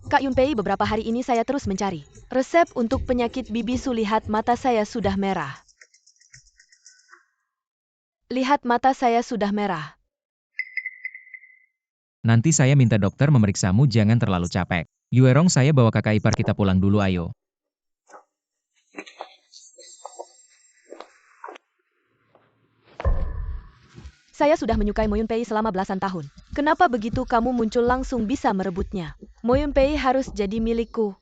Kak Yunpei, beberapa hari ini saya terus mencari resep untuk penyakit Bibi Su. Lihat mata saya sudah merah. Lihat mata saya sudah merah. Nanti saya minta dokter memeriksamu, jangan terlalu capek. Yuerong, saya bawa kakak ipar kita pulang dulu, ayo. Saya sudah menyukai Mo Yun-pei selama belasan tahun. Kenapa begitu kamu muncul langsung bisa merebutnya? Mo Yun-pei harus jadi milikku.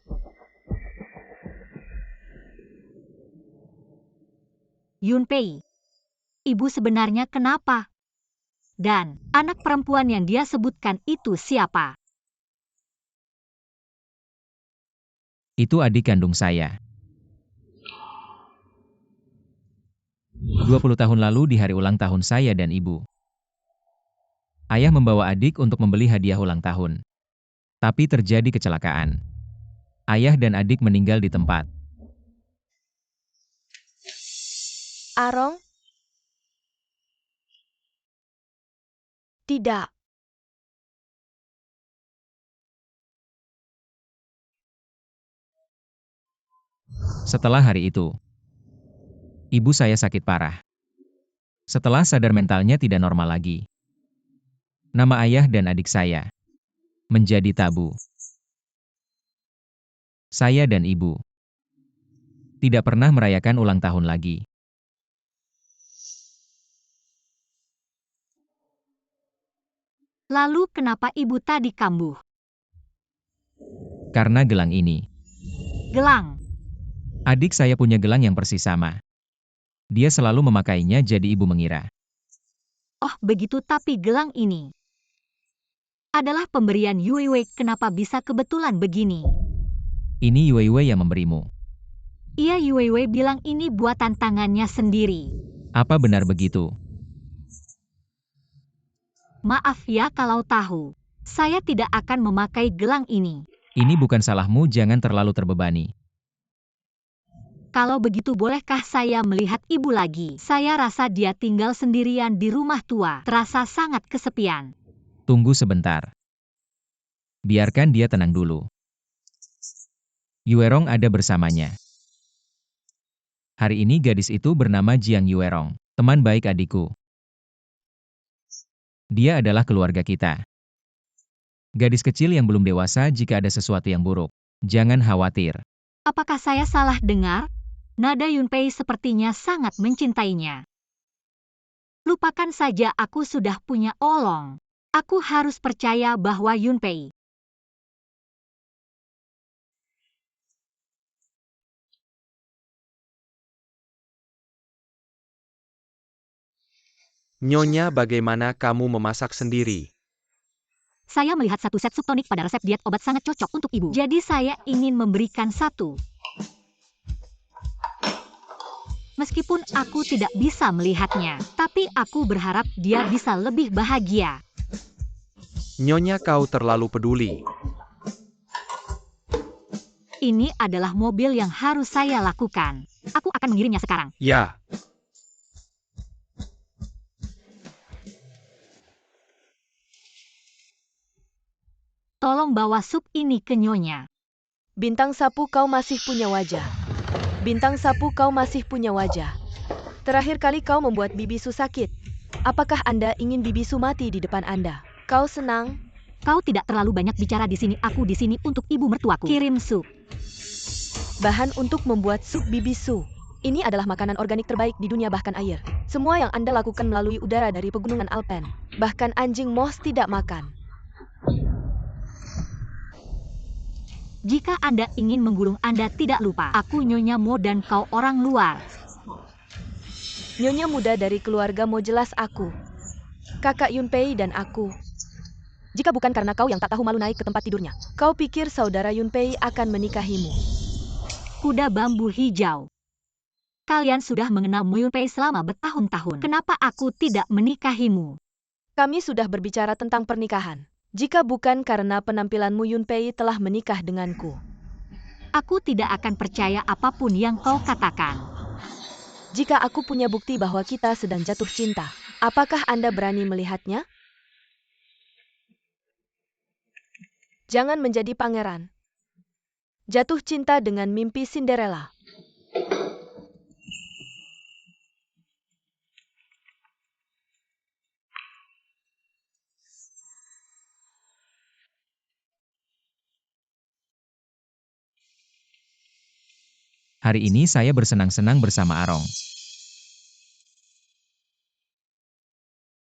Yunpei, ibu sebenarnya kenapa? Dan anak perempuan yang dia sebutkan itu siapa? Itu adik kandung saya. 20 tahun lalu di hari ulang tahun saya dan ibu. Ayah membawa adik untuk membeli hadiah ulang tahun. Tapi terjadi kecelakaan. Ayah dan adik meninggal di tempat. Arong? Tidak. Setelah hari itu, ibu saya sakit parah. Setelah sadar, mentalnya tidak normal lagi. Nama ayah dan adik saya menjadi tabu. Saya dan ibu tidak pernah merayakan ulang tahun lagi. Lalu kenapa ibu tadi kambuh? Karena gelang ini. Gelang. Adik saya punya gelang yang persis sama. Dia selalu memakainya, jadi ibu mengira. Oh begitu, tapi gelang ini adalah pemberian Yue Yue. Kenapa bisa kebetulan begini? Ini Yue Yue yang memberimu. Iya, Yue Yue bilang ini buatan tangannya sendiri. Apa benar begitu? Maaf ya kalau tahu. Saya tidak akan memakai gelang ini. Ini bukan salahmu, jangan terlalu terbebani. Kalau begitu bolehkah saya melihat ibu lagi? Saya rasa dia tinggal sendirian di rumah tua. Terasa sangat kesepian. Tunggu sebentar. Biarkan dia tenang dulu. Yuerong ada bersamanya. Hari ini gadis itu bernama Jiang Yuerong, teman baik adikku. Dia adalah keluarga kita. Gadis kecil yang belum dewasa jika ada sesuatu yang buruk. Jangan khawatir. Apakah saya salah dengar? Nada Yunpei sepertinya sangat mencintainya. Lupakan saja aku sudah punya Olong. Aku harus percaya bahwa Yunpei. Nyonya, bagaimana kamu memasak sendiri? Saya melihat satu set sup tonik pada resep diet obat sangat cocok untuk ibu. Jadi saya ingin memberikan satu. Meskipun aku tidak bisa melihatnya, tapi aku berharap dia bisa lebih bahagia. Nyonya, kau terlalu peduli. Ini adalah mobil yang harus saya lakukan. Aku akan mengirimnya sekarang. Ya. Tolong bawa sup ini ke Nyonya. Bintang sapu, kau masih punya wajah. Bintang sapu, kau masih punya wajah. Terakhir kali kau membuat Bibisu sakit. Apakah Anda ingin Bibisu mati di depan Anda? Kau senang? Kau tidak terlalu banyak bicara di sini. Aku di sini untuk ibu mertuaku. Kirim sup. Bahan untuk membuat sup Bibisu. Ini adalah makanan organik terbaik di dunia, bahkan air. Semua yang Anda lakukan melalui udara dari pegunungan Alpen. Bahkan anjing moose tidak makan. Jika Anda ingin menggulung, Anda tidak lupa. Aku Nyonya Mo dan kau orang luar. Nyonya muda dari keluarga Mo, jelas aku. Kakak Yunpei dan aku. Jika bukan karena kau yang tak tahu malu naik ke tempat tidurnya, kau pikir saudara Yunpei akan menikahimu. Kuda bambu hijau. Kalian sudah mengenal Mo Yunpei selama bertahun-tahun. Kenapa aku tidak menikahimu? Kami sudah berbicara tentang pernikahan. Jika bukan karena penampilanmu, Yunpei telah menikah denganku. Aku tidak akan percaya apapun yang kau katakan. Jika aku punya bukti bahwa kita sedang jatuh cinta, apakah Anda berani melihatnya? Jangan menjadi pangeran. Jatuh cinta dengan mimpi Cinderella. Hari ini saya bersenang-senang bersama Arong.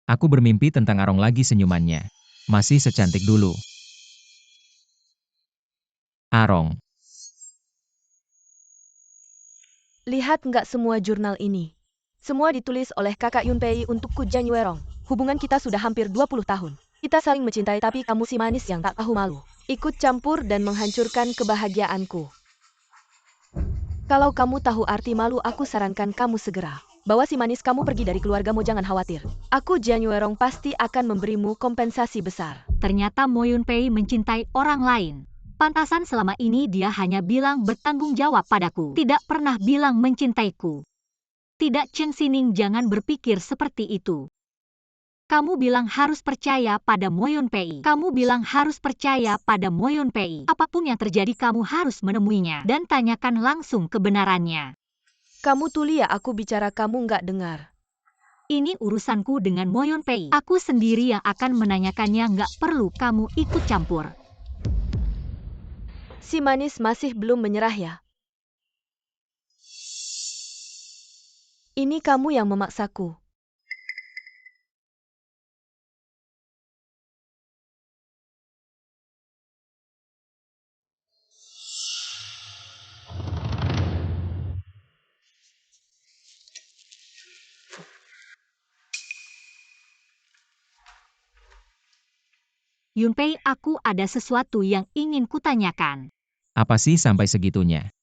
Aku bermimpi tentang Arong lagi, senyumannya. Masih secantik dulu. Arong. Lihat nggak semua jurnal ini? Semua ditulis oleh kakak Yunpei untukku, Jan Yuerong. Hubungan kita sudah hampir 20 tahun. Kita saling mencintai, tapi kamu si manis yang tak tahu malu. Ikut campur dan menghancurkan kebahagiaanku. Kalau kamu tahu arti malu, aku sarankan kamu segera bawa si manis kamu pergi dari keluargamu. Jangan khawatir. Aku, Jan Yuerong, pasti akan memberimu kompensasi besar. Ternyata Mo Yunpei mencintai orang lain. Pantasan selama ini dia hanya bilang bertanggung jawab padaku. Tidak pernah bilang mencintaiku. Tidak, Cheng Sining, jangan berpikir seperti itu. Kamu bilang harus percaya pada Mo Yunpei. Kamu bilang harus percaya pada Mo Yunpei. Apapun yang terjadi, kamu harus menemuinya dan tanyakan langsung kebenarannya. Kamu tuli ya, aku bicara kamu nggak dengar. Ini urusanku dengan Mo Yunpei. Aku sendiri yang akan menanyakannya, nggak perlu kamu ikut campur. Si manis masih belum menyerah ya? Ini kamu yang memaksaku. Yunpei, aku ada sesuatu yang ingin kutanyakan. Apa sih sampai segitunya?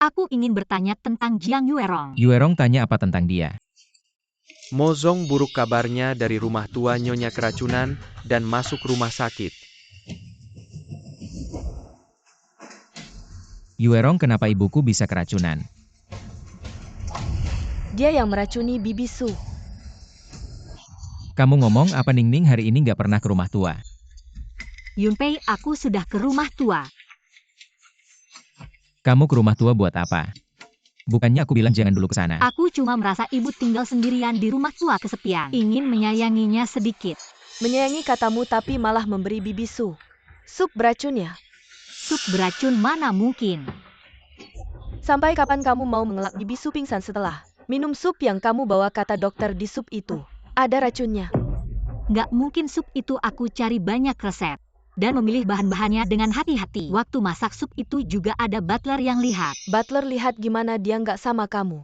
Aku ingin bertanya tentang Jiang Yuerong. Yuerong tanya apa tentang dia? Mozong buruk kabarnya dari rumah tua Nyonya keracunan dan masuk rumah sakit. Yuerong, kenapa ibuku bisa keracunan? Dia yang meracuni Bibisu. Kamu ngomong apa? Ningning hari ini nggak pernah ke rumah tua. Yunpei, aku sudah ke rumah tua. Kamu ke rumah tua buat apa? Bukannya aku bilang jangan dulu ke sana. Aku cuma merasa ibu tinggal sendirian di rumah tua kesepian. Ingin menyayanginya sedikit. Menyayangi katamu tapi malah memberi bibi sup beracun ya? Sup beracun mana mungkin? Sampai kapan kamu mau mengelak bibi pingsan setelah minum sup yang kamu bawa, kata dokter di sup itu ada racunnya. Nggak mungkin, sup itu aku cari banyak resep. Dan memilih bahan-bahannya dengan hati-hati. Waktu masak sup itu juga ada butler yang lihat. Butler lihat gimana dia nggak sama kamu?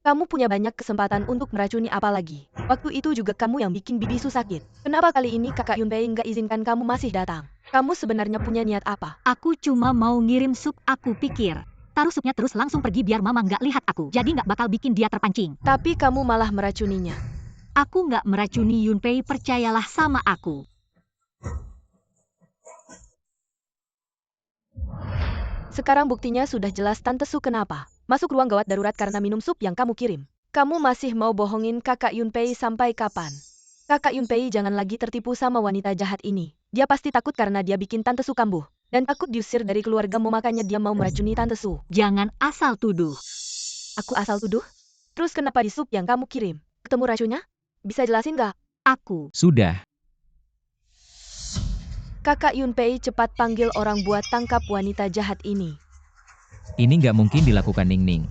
Kamu punya banyak kesempatan untuk meracuni, apalagi waktu itu juga kamu yang bikin bibi sakit. Kenapa kali ini kakak Yunpei nggak izinkan kamu masih datang? Kamu sebenarnya punya niat apa? Aku cuma mau ngirim sup, aku pikir. Taruh supnya terus langsung pergi biar mama nggak lihat aku. Jadi nggak bakal bikin dia terpancing. Tapi kamu malah meracuninya. Aku nggak meracuni Yunpei, percayalah sama aku. Sekarang buktinya sudah jelas. Tante Su kenapa masuk ruang gawat darurat karena minum sup yang kamu kirim. Kamu masih mau bohongin kakak Yunpei sampai kapan? Kakak Yunpei jangan lagi tertipu sama wanita jahat ini. Dia pasti takut karena dia bikin Tante Su kambuh. Dan takut diusir dari keluargamu, makanya dia mau meracuni Tante Su. Jangan asal tuduh. Aku asal tuduh? Terus kenapa di sup yang kamu kirim ketemu racunnya? Bisa jelasin gak? Aku. Sudah. Kakak Yunpei, cepat panggil orang buat tangkap wanita jahat ini. Ini nggak mungkin dilakukan Ningning.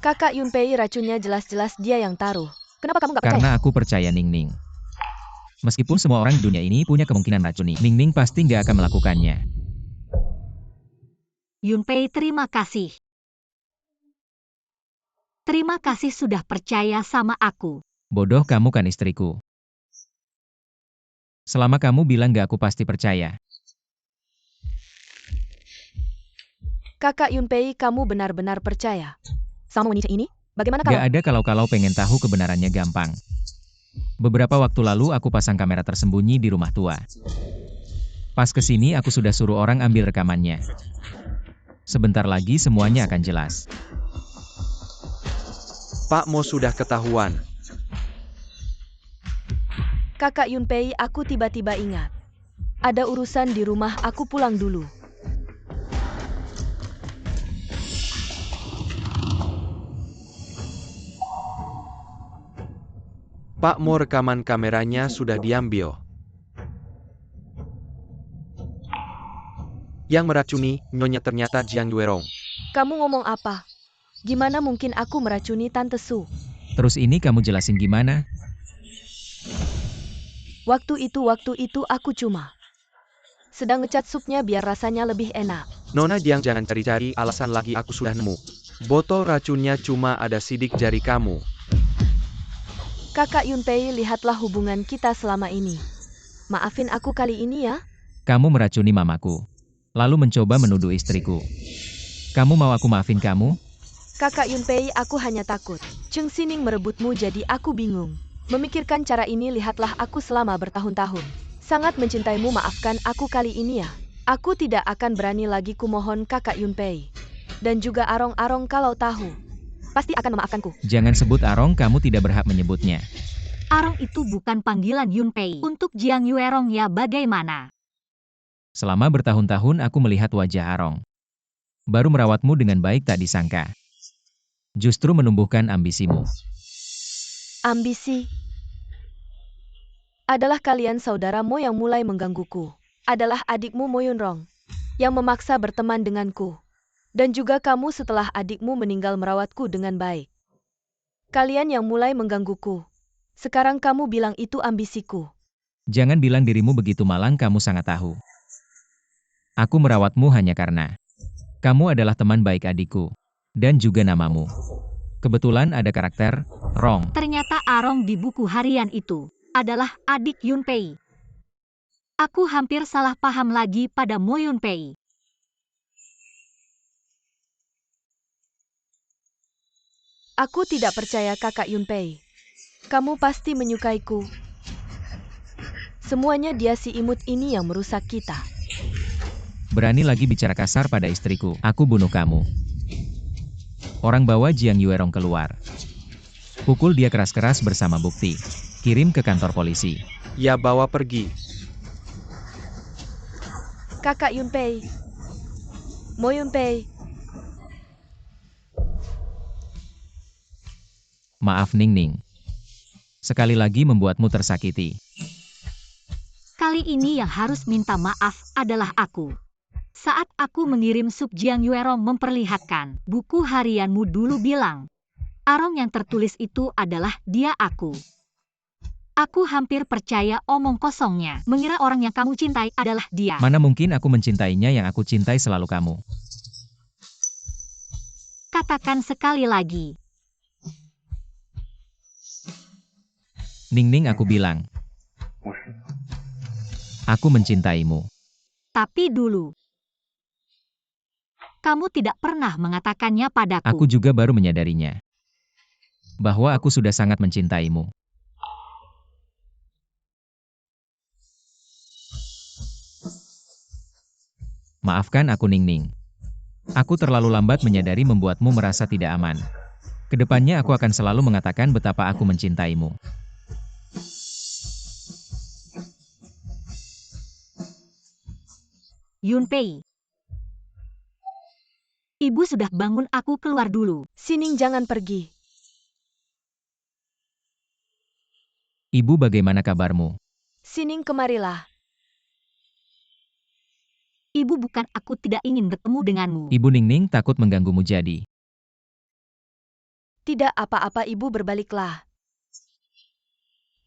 Kakak Yunpei, racunnya jelas-jelas dia yang taruh. Kenapa kamu gak percaya? Karena aku percaya Ningning. Meskipun semua orang di dunia ini punya kemungkinan racuni, Ningning pasti nggak akan melakukannya. Yunpei, terima kasih. Terima kasih sudah percaya sama aku. Bodoh kamu kan istriku. Selama kamu bilang nggak, aku pasti percaya. Kakak Yunpei, kamu benar-benar percaya sama wanita ini? Bagaimana Nggak kalau... ada kalau pengen tahu kebenarannya gampang. Beberapa waktu lalu aku pasang kamera tersembunyi di rumah tua. Pas kesini aku sudah suruh orang ambil rekamannya. Sebentar lagi semuanya akan jelas. Pak Mo sudah ketahuan. Kakak Yunpei, aku tiba-tiba ingat. Ada urusan di rumah, aku pulang dulu. Pak Mo, rekaman kameranya sudah diambil. Yang meracuni Nyonya ternyata Jiang Yuerong. Kamu ngomong apa? Gimana mungkin aku meracuni Tante Su? Terus ini kamu jelasin gimana? Waktu itu aku cuma sedang ngecat supnya biar rasanya lebih enak. Nona Jiang, jangan cari-cari alasan lagi, aku sudah nemu. Botol racunnya cuma ada sidik jari kamu. Kakak Yunpei, lihatlah hubungan kita selama ini. Maafin aku kali ini ya. Kamu meracuni mamaku. Lalu mencoba menuduh istriku. Kamu mau aku maafin kamu? Kakak Yunpei, aku hanya takut Cheng Sining merebutmu, jadi aku bingung. Memikirkan cara ini, lihatlah aku selama bertahun-tahun sangat mencintaimu. Maafkan aku kali ini ya. Aku tidak akan berani lagi, kumohon kakak Yunpei. Dan juga Arong-Arong kalau tahu, pasti akan memaafkanku. Jangan sebut Arong, kamu tidak berhak menyebutnya. Arong itu bukan panggilan Yunpei. Untuk Jiang Yuerong ya bagaimana? Selama bertahun-tahun aku melihat wajah Arong. Baru merawatmu dengan baik tak disangka. Justru menumbuhkan ambisimu. Ambisi? Adalah kalian saudaramu yang mulai menggangguku. Adalah adikmu Mo Yunrong yang memaksa berteman denganku. Dan juga kamu setelah adikmu meninggal merawatku dengan baik. Kalian yang mulai menggangguku. Sekarang kamu bilang itu ambisiku. Jangan bilang dirimu begitu malang, kamu sangat tahu. Aku merawatmu hanya karena kamu adalah teman baik adikku. Dan juga namamu. Kebetulan ada karakter Rong. Ternyata Arong di buku harian itu adalah adik Yunpei. Aku hampir salah paham lagi pada Mo Yunpei. Aku tidak percaya kakak Yunpei. Kamu pasti menyukaiku. Semuanya dia si imut ini yang merusak kita. Berani lagi bicara kasar pada istriku. Aku bunuh kamu. Orang bawa Jiang Yuerong keluar. Pukul dia keras-keras bersama bukti. Kirim ke kantor polisi. Ya, bawa pergi. Kakak Yunpei. Mo Yunpei. Maaf Ningning. Sekali lagi membuatmu tersakiti. Kali ini yang harus minta maaf adalah aku. Saat aku mengirim sup Jiang Yuerong memperlihatkan buku harianmu dulu bilang, Arong yang tertulis itu adalah dia aku. Aku hampir percaya omong kosongnya, mengira orang yang kamu cintai adalah dia. Mana mungkin aku mencintainya, yang aku cintai selalu kamu. Katakan sekali lagi. Ningning, aku bilang. Aku mencintaimu. Tapi dulu, kamu tidak pernah mengatakannya padaku. Aku juga baru menyadarinya. Bahwa aku sudah sangat mencintaimu. Maafkan aku, Ningning. Aku terlalu lambat menyadari, membuatmu merasa tidak aman. Kedepannya aku akan selalu mengatakan betapa aku mencintaimu. Yunpei. Ibu sudah bangun, aku keluar dulu. Sining, jangan pergi. Ibu, bagaimana kabarmu? Sining, kemarilah. Ibu, bukan aku tidak ingin bertemu denganmu. Ibu Ningning takut mengganggumu jadi. Tidak apa-apa, Ibu, berbaliklah.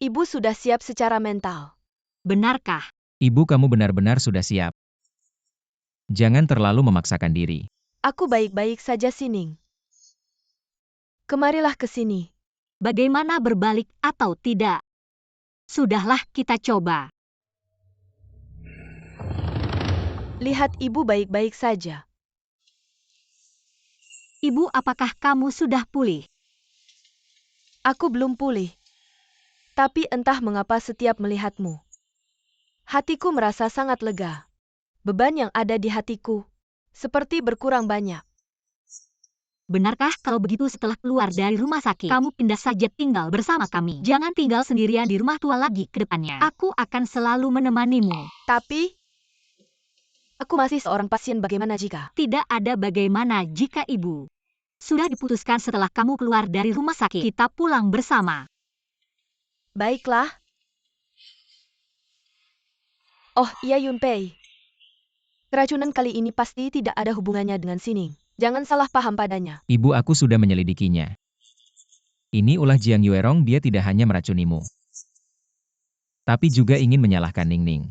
Ibu sudah siap secara mental. Benarkah? Ibu, kamu benar-benar sudah siap. Jangan terlalu memaksakan diri. Aku baik-baik saja, Sining. Kemarilah ke sini. Bagaimana berbalik atau tidak? Sudahlah, kita coba. Lihat, Ibu baik-baik saja. Ibu, apakah kamu sudah pulih? Aku belum pulih. Tapi entah mengapa setiap melihatmu, hatiku merasa sangat lega. Beban yang ada di hatiku seperti berkurang banyak. Benarkah kalau begitu setelah keluar dari rumah sakit, kamu pindah saja tinggal bersama kami? Jangan tinggal sendirian di rumah tua lagi ke depannya. Aku akan selalu menemanimu. Tapi aku masih seorang pasien, bagaimana jika? Tidak ada bagaimana jika, Ibu. Sudah diputuskan setelah kamu keluar dari rumah sakit, kita pulang bersama. Baiklah. Oh iya, Yunpei. Keracunan kali ini pasti tidak ada hubungannya dengan Sining. Jangan salah paham padanya. Ibu, aku sudah menyelidikinya. Ini ulah Jiang Yuerong, dia tidak hanya meracunimu. Tapi juga ingin menyalahkan Ningning.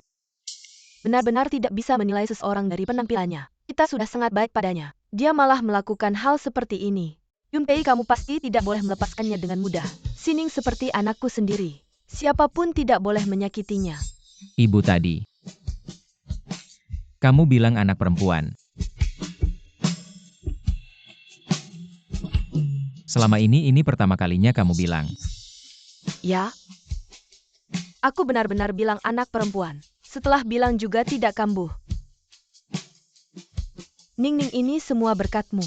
Benar-benar tidak bisa menilai seseorang dari penampilannya. Kita sudah sangat baik padanya. Dia malah melakukan hal seperti ini. Yunpei, kamu pasti tidak boleh melepaskannya dengan mudah. Sining seperti anakku sendiri. Siapapun tidak boleh menyakitinya. Ibu tadi. Kamu bilang anak perempuan. Selama ini pertama kalinya kamu bilang. Ya. Aku benar-benar bilang anak perempuan. Setelah bilang juga tidak kambuh. Ningning, ini semua berkatmu.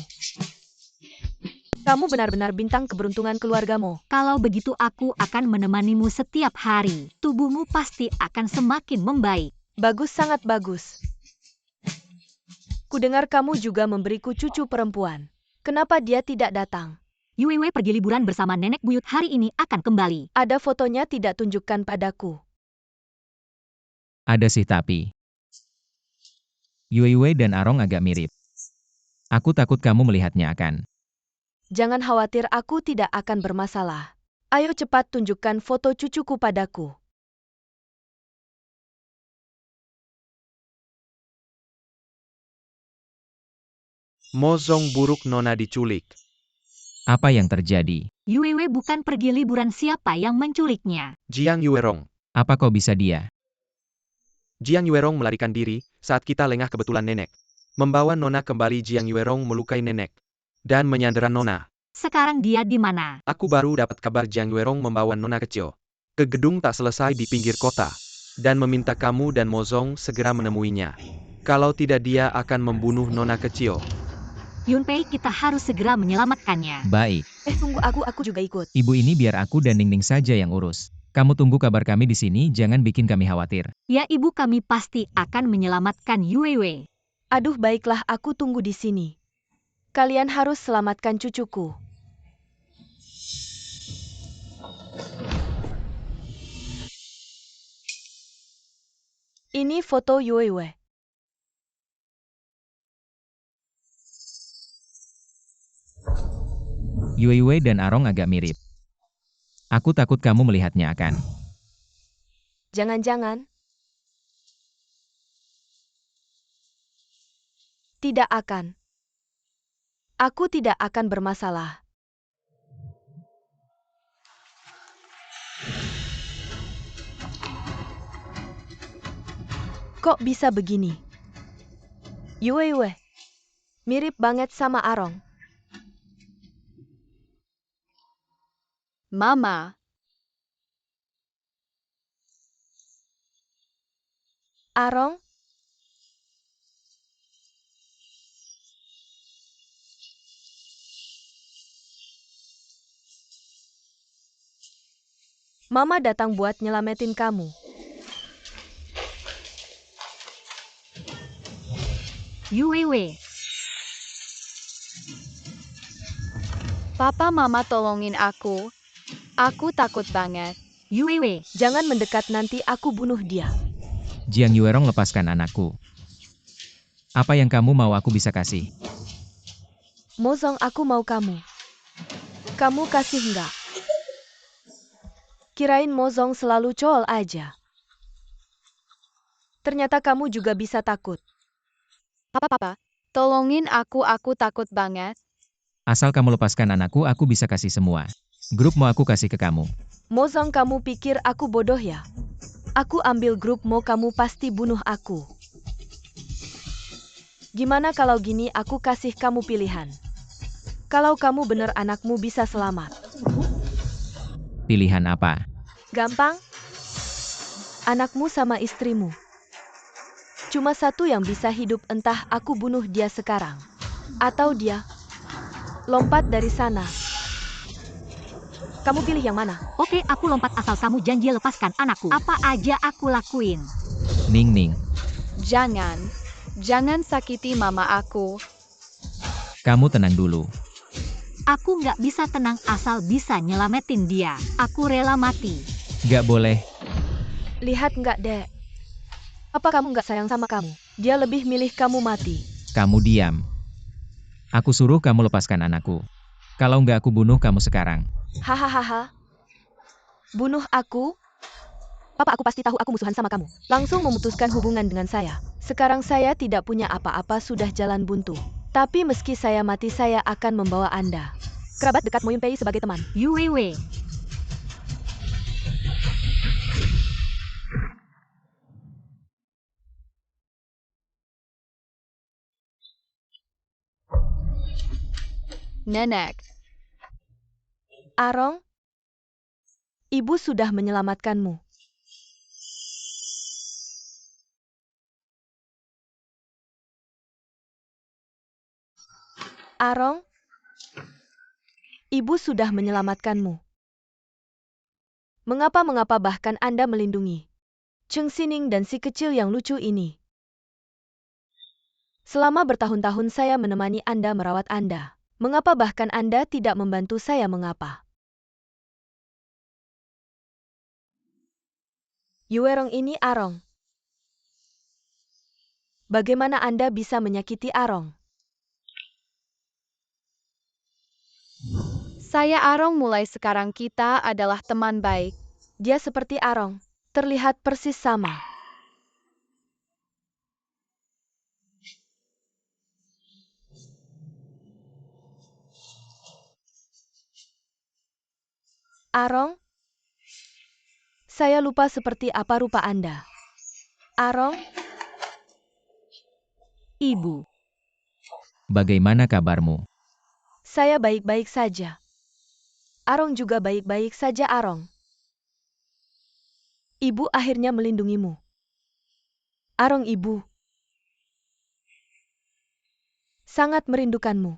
Kamu benar-benar bintang keberuntungan keluargamu. Kalau begitu aku akan menemanimu setiap hari. Tubuhmu pasti akan semakin membaik. Bagus, sangat bagus. Kudengar kamu juga memberiku cucu perempuan. Kenapa dia tidak datang? Yuiwei pergi liburan bersama nenek buyut, hari ini akan kembali. Ada fotonya, tidak tunjukkan padaku. Ada sih, tapi Yuiwei dan Arong agak mirip. Aku takut kamu melihatnya akan. Jangan khawatir, aku tidak akan bermasalah. Ayo cepat tunjukkan foto cucuku padaku. Mozong buruk, Nona diculik. Apa yang terjadi? Yuiwei bukan pergi liburan, siapa yang menculiknya? Jiang Yuerong. Apa kau bisa dia? Jiang Yuerong melarikan diri saat kita lengah, kebetulan nenek membawa Nona kembali. Jiang Yuerong melukai nenek dan menyandera Nona. Sekarang dia di mana? Aku baru dapat kabar Jiang Yuerong membawa Nona kecil ke gedung tak selesai di pinggir kota dan meminta kamu dan Mozong segera menemuinya. Kalau tidak, dia akan membunuh Nona kecil. Yunpei, kita harus segera menyelamatkannya. Baik. Tunggu, aku juga ikut. Ibu, ini biar aku dan Ningning saja yang urus. Kamu tunggu kabar kami di sini, jangan bikin kami khawatir. Ya, Ibu, kami pasti akan menyelamatkan Yuiwei. Aduh, baiklah, aku tunggu di sini. Kalian harus selamatkan cucuku. Ini foto Yue. Yue dan Arong agak mirip. Aku takut kamu melihatnya akan. Jangan-jangan. Tidak akan. Aku tidak akan bermasalah. Kok bisa begini? Yue. Mirip banget sama Arong. Mama, Arong? Mama datang buat nyelamatin kamu. Yue. Papa Mama tolongin aku. Aku takut banget. Yue. Jangan mendekat, nanti aku bunuh dia. Jiang Yuerong, lepaskan anakku. Apa yang kamu mau aku bisa kasih? Mozong, aku mau kamu. Kamu kasih enggak? Kirain Mozong selalu cool aja. Ternyata kamu juga bisa takut. Papa, tolongin aku takut banget. Asal kamu lepaskan anakku, aku bisa kasih semua. Grup mau aku kasih ke kamu. Mozong, kamu pikir aku bodoh ya? Aku ambil grup mau, kamu pasti bunuh aku. Gimana kalau gini, aku kasih kamu pilihan. Kalau kamu bener, anakmu bisa selamat. Pilihan apa? Gampang. Anakmu sama istrimu. Cuma satu yang bisa hidup, entah aku bunuh dia sekarang. Atau dia lompat dari sana. Kamu pilih yang mana? Oke, aku lompat asal kamu janji lepaskan anakku. Apa aja aku lakuin. Ning. Jangan sakiti mama aku. Kamu tenang dulu. Aku nggak bisa tenang asal bisa nyelamatin dia. Aku rela mati. Gak boleh. Lihat nggak, Dek? Apa kamu nggak sayang sama kamu? Dia lebih milih kamu mati. Kamu diam. Aku suruh kamu lepaskan anakku. Kalau nggak aku bunuh kamu sekarang. Hahaha. Bunuh aku? Papa, aku pasti tahu aku musuhan sama kamu. Langsung memutuskan hubungan dengan saya. Sekarang saya tidak punya apa-apa, sudah jalan buntu. Tapi meski saya mati, saya akan membawa Anda. Kerabat dekat Moyun Pei sebagai teman. Yue. Nenek, Arong, ibu sudah menyelamatkanmu. Arong, ibu sudah menyelamatkanmu. Mengapa bahkan Anda melindungi Cheng Sining dan si kecil yang lucu ini? Selama bertahun-tahun saya menemani Anda, merawat Anda. Mengapa bahkan Anda tidak membantu saya? Mengapa? Yuerong, ini Arong. Bagaimana Anda bisa menyakiti Arong? saya Arong, mulai sekarang kita adalah teman baik. Dia seperti Arong. Terlihat persis sama. Arong? Saya lupa seperti apa rupa Anda. Arong? Ibu. Bagaimana kabarmu? Saya baik-baik saja. Arong juga baik-baik saja, Arong. Ibu akhirnya melindungimu. Arong, ibu sangat merindukanmu.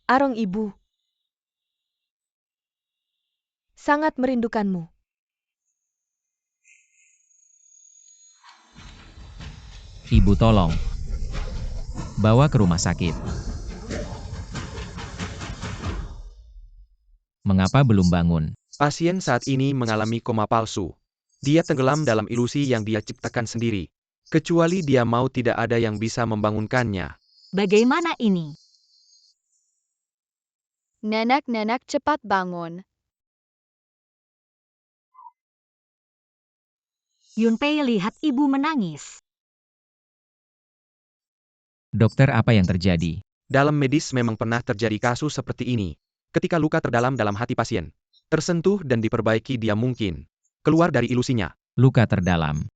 Arong, ibu sangat merindukanmu. Ibu, tolong. Bawa ke rumah sakit. Mengapa belum bangun? Pasien saat ini mengalami koma palsu. Dia tenggelam dalam ilusi yang dia ciptakan sendiri. Kecuali dia mau, tidak ada yang bisa membangunkannya. Bagaimana ini? Nenek-nenek cepat bangun. Yunpei lihat ibu menangis. Dokter, apa yang terjadi? Dalam medis memang pernah terjadi kasus seperti ini. Ketika luka terdalam dalam hati pasien tersentuh dan diperbaiki, dia mungkin keluar dari ilusinya. Luka terdalam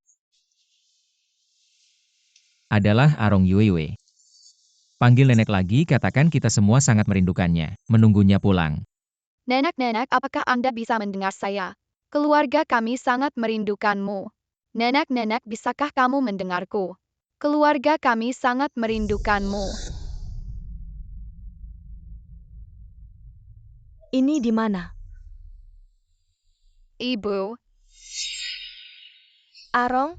adalah Arong Yuiwei. Panggil nenek lagi, katakan kita semua sangat merindukannya, menunggunya pulang. Nenek-nenek, apakah Anda bisa mendengar saya? Keluarga kami sangat merindukanmu. Nenek-nenek, bisakah kamu mendengarku? Keluarga kami sangat merindukanmu. Ini di mana? Ibu, Arong?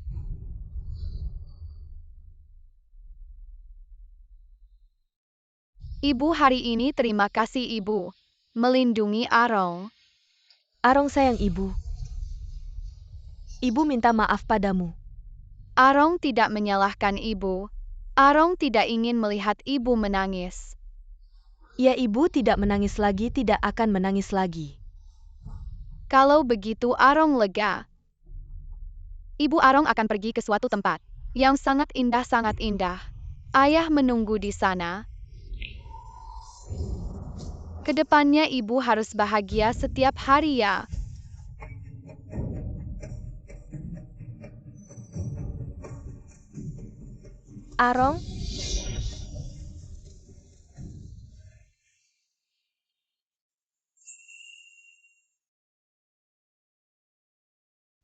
Ibu hari ini terima kasih Ibu. Melindungi Arong. Arong sayang ibu. Ibu minta maaf padamu. Arong tidak menyalahkan Ibu. Arong tidak ingin melihat Ibu menangis. Ya, ibu tidak menangis lagi, tidak akan menangis lagi. Kalau begitu Arong lega. Ibu Arong akan pergi ke suatu tempat yang sangat indah, sangat indah. Ayah menunggu di sana. Kedepannya ibu harus bahagia setiap hari ya. Arong?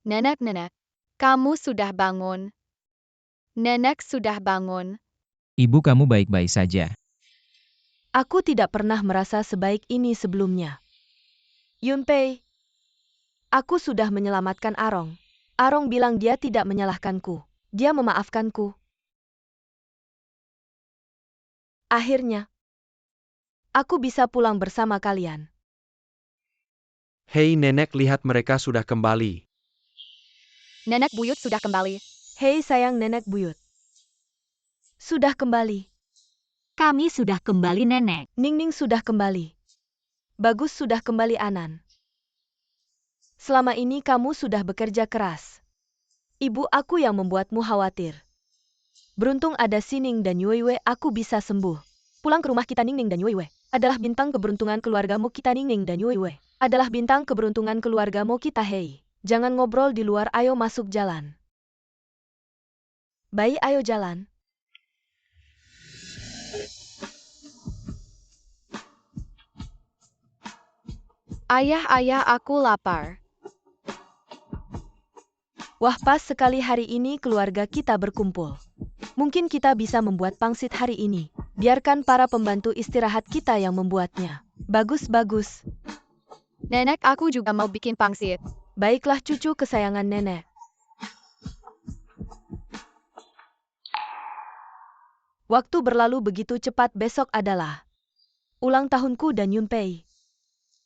Nenek-nenek, kamu sudah bangun. Nenek sudah bangun. Ibu, kamu baik-baik saja. Aku tidak pernah merasa sebaik ini sebelumnya. Yunpei, aku sudah menyelamatkan Arong. Arong bilang dia tidak menyalahkanku. Dia memaafkanku. Akhirnya, aku bisa pulang bersama kalian. Hei nenek, lihat mereka sudah kembali. Nenek buyut sudah kembali. Hei sayang nenek buyut. Sudah kembali. Kami sudah kembali, Nenek. Ningning sudah kembali. Bagus sudah kembali, Anan. Selama ini kamu sudah bekerja keras. Ibu aku yang membuatmu khawatir. Beruntung ada Sining dan Yuiwe, aku bisa sembuh. Pulang ke rumah kita. Ningning dan Yuiwe adalah bintang keberuntungan keluargamu kita. Ningning dan Yuiwe adalah bintang keberuntungan keluargamu kita. Hei, jangan ngobrol di luar, ayo masuk jalan. Bayi, ayo jalan. Ayah, aku lapar. Wah, pas sekali hari ini keluarga kita berkumpul. Mungkin kita bisa membuat pangsit hari ini. Biarkan para pembantu istirahat, kita yang membuatnya. Bagus. Nenek, aku juga mau bikin pangsit. Baiklah cucu kesayangan nenek. Waktu berlalu begitu cepat, besok adalah ulang tahunku dan Yunpei.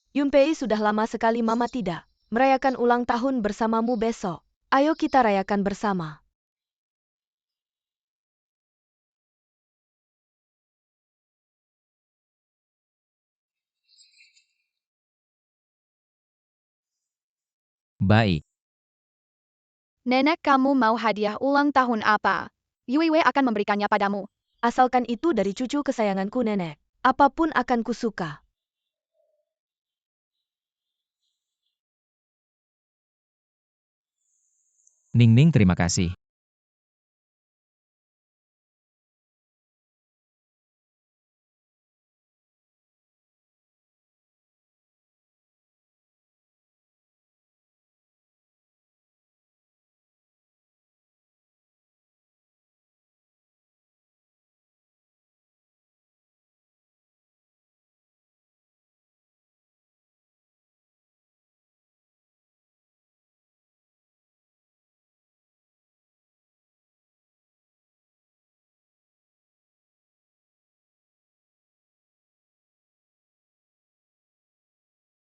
Yunpei, sudah lama sekali mama tidak merayakan ulang tahun bersamamu besok. Ayo kita rayakan bersama. Baik. Nenek, kamu mau hadiah ulang tahun apa? Yuiwe akan memberikannya padamu. Asalkan itu dari cucu kesayanganku nenek. Apapun akan kusuka. Ningning, terima kasih.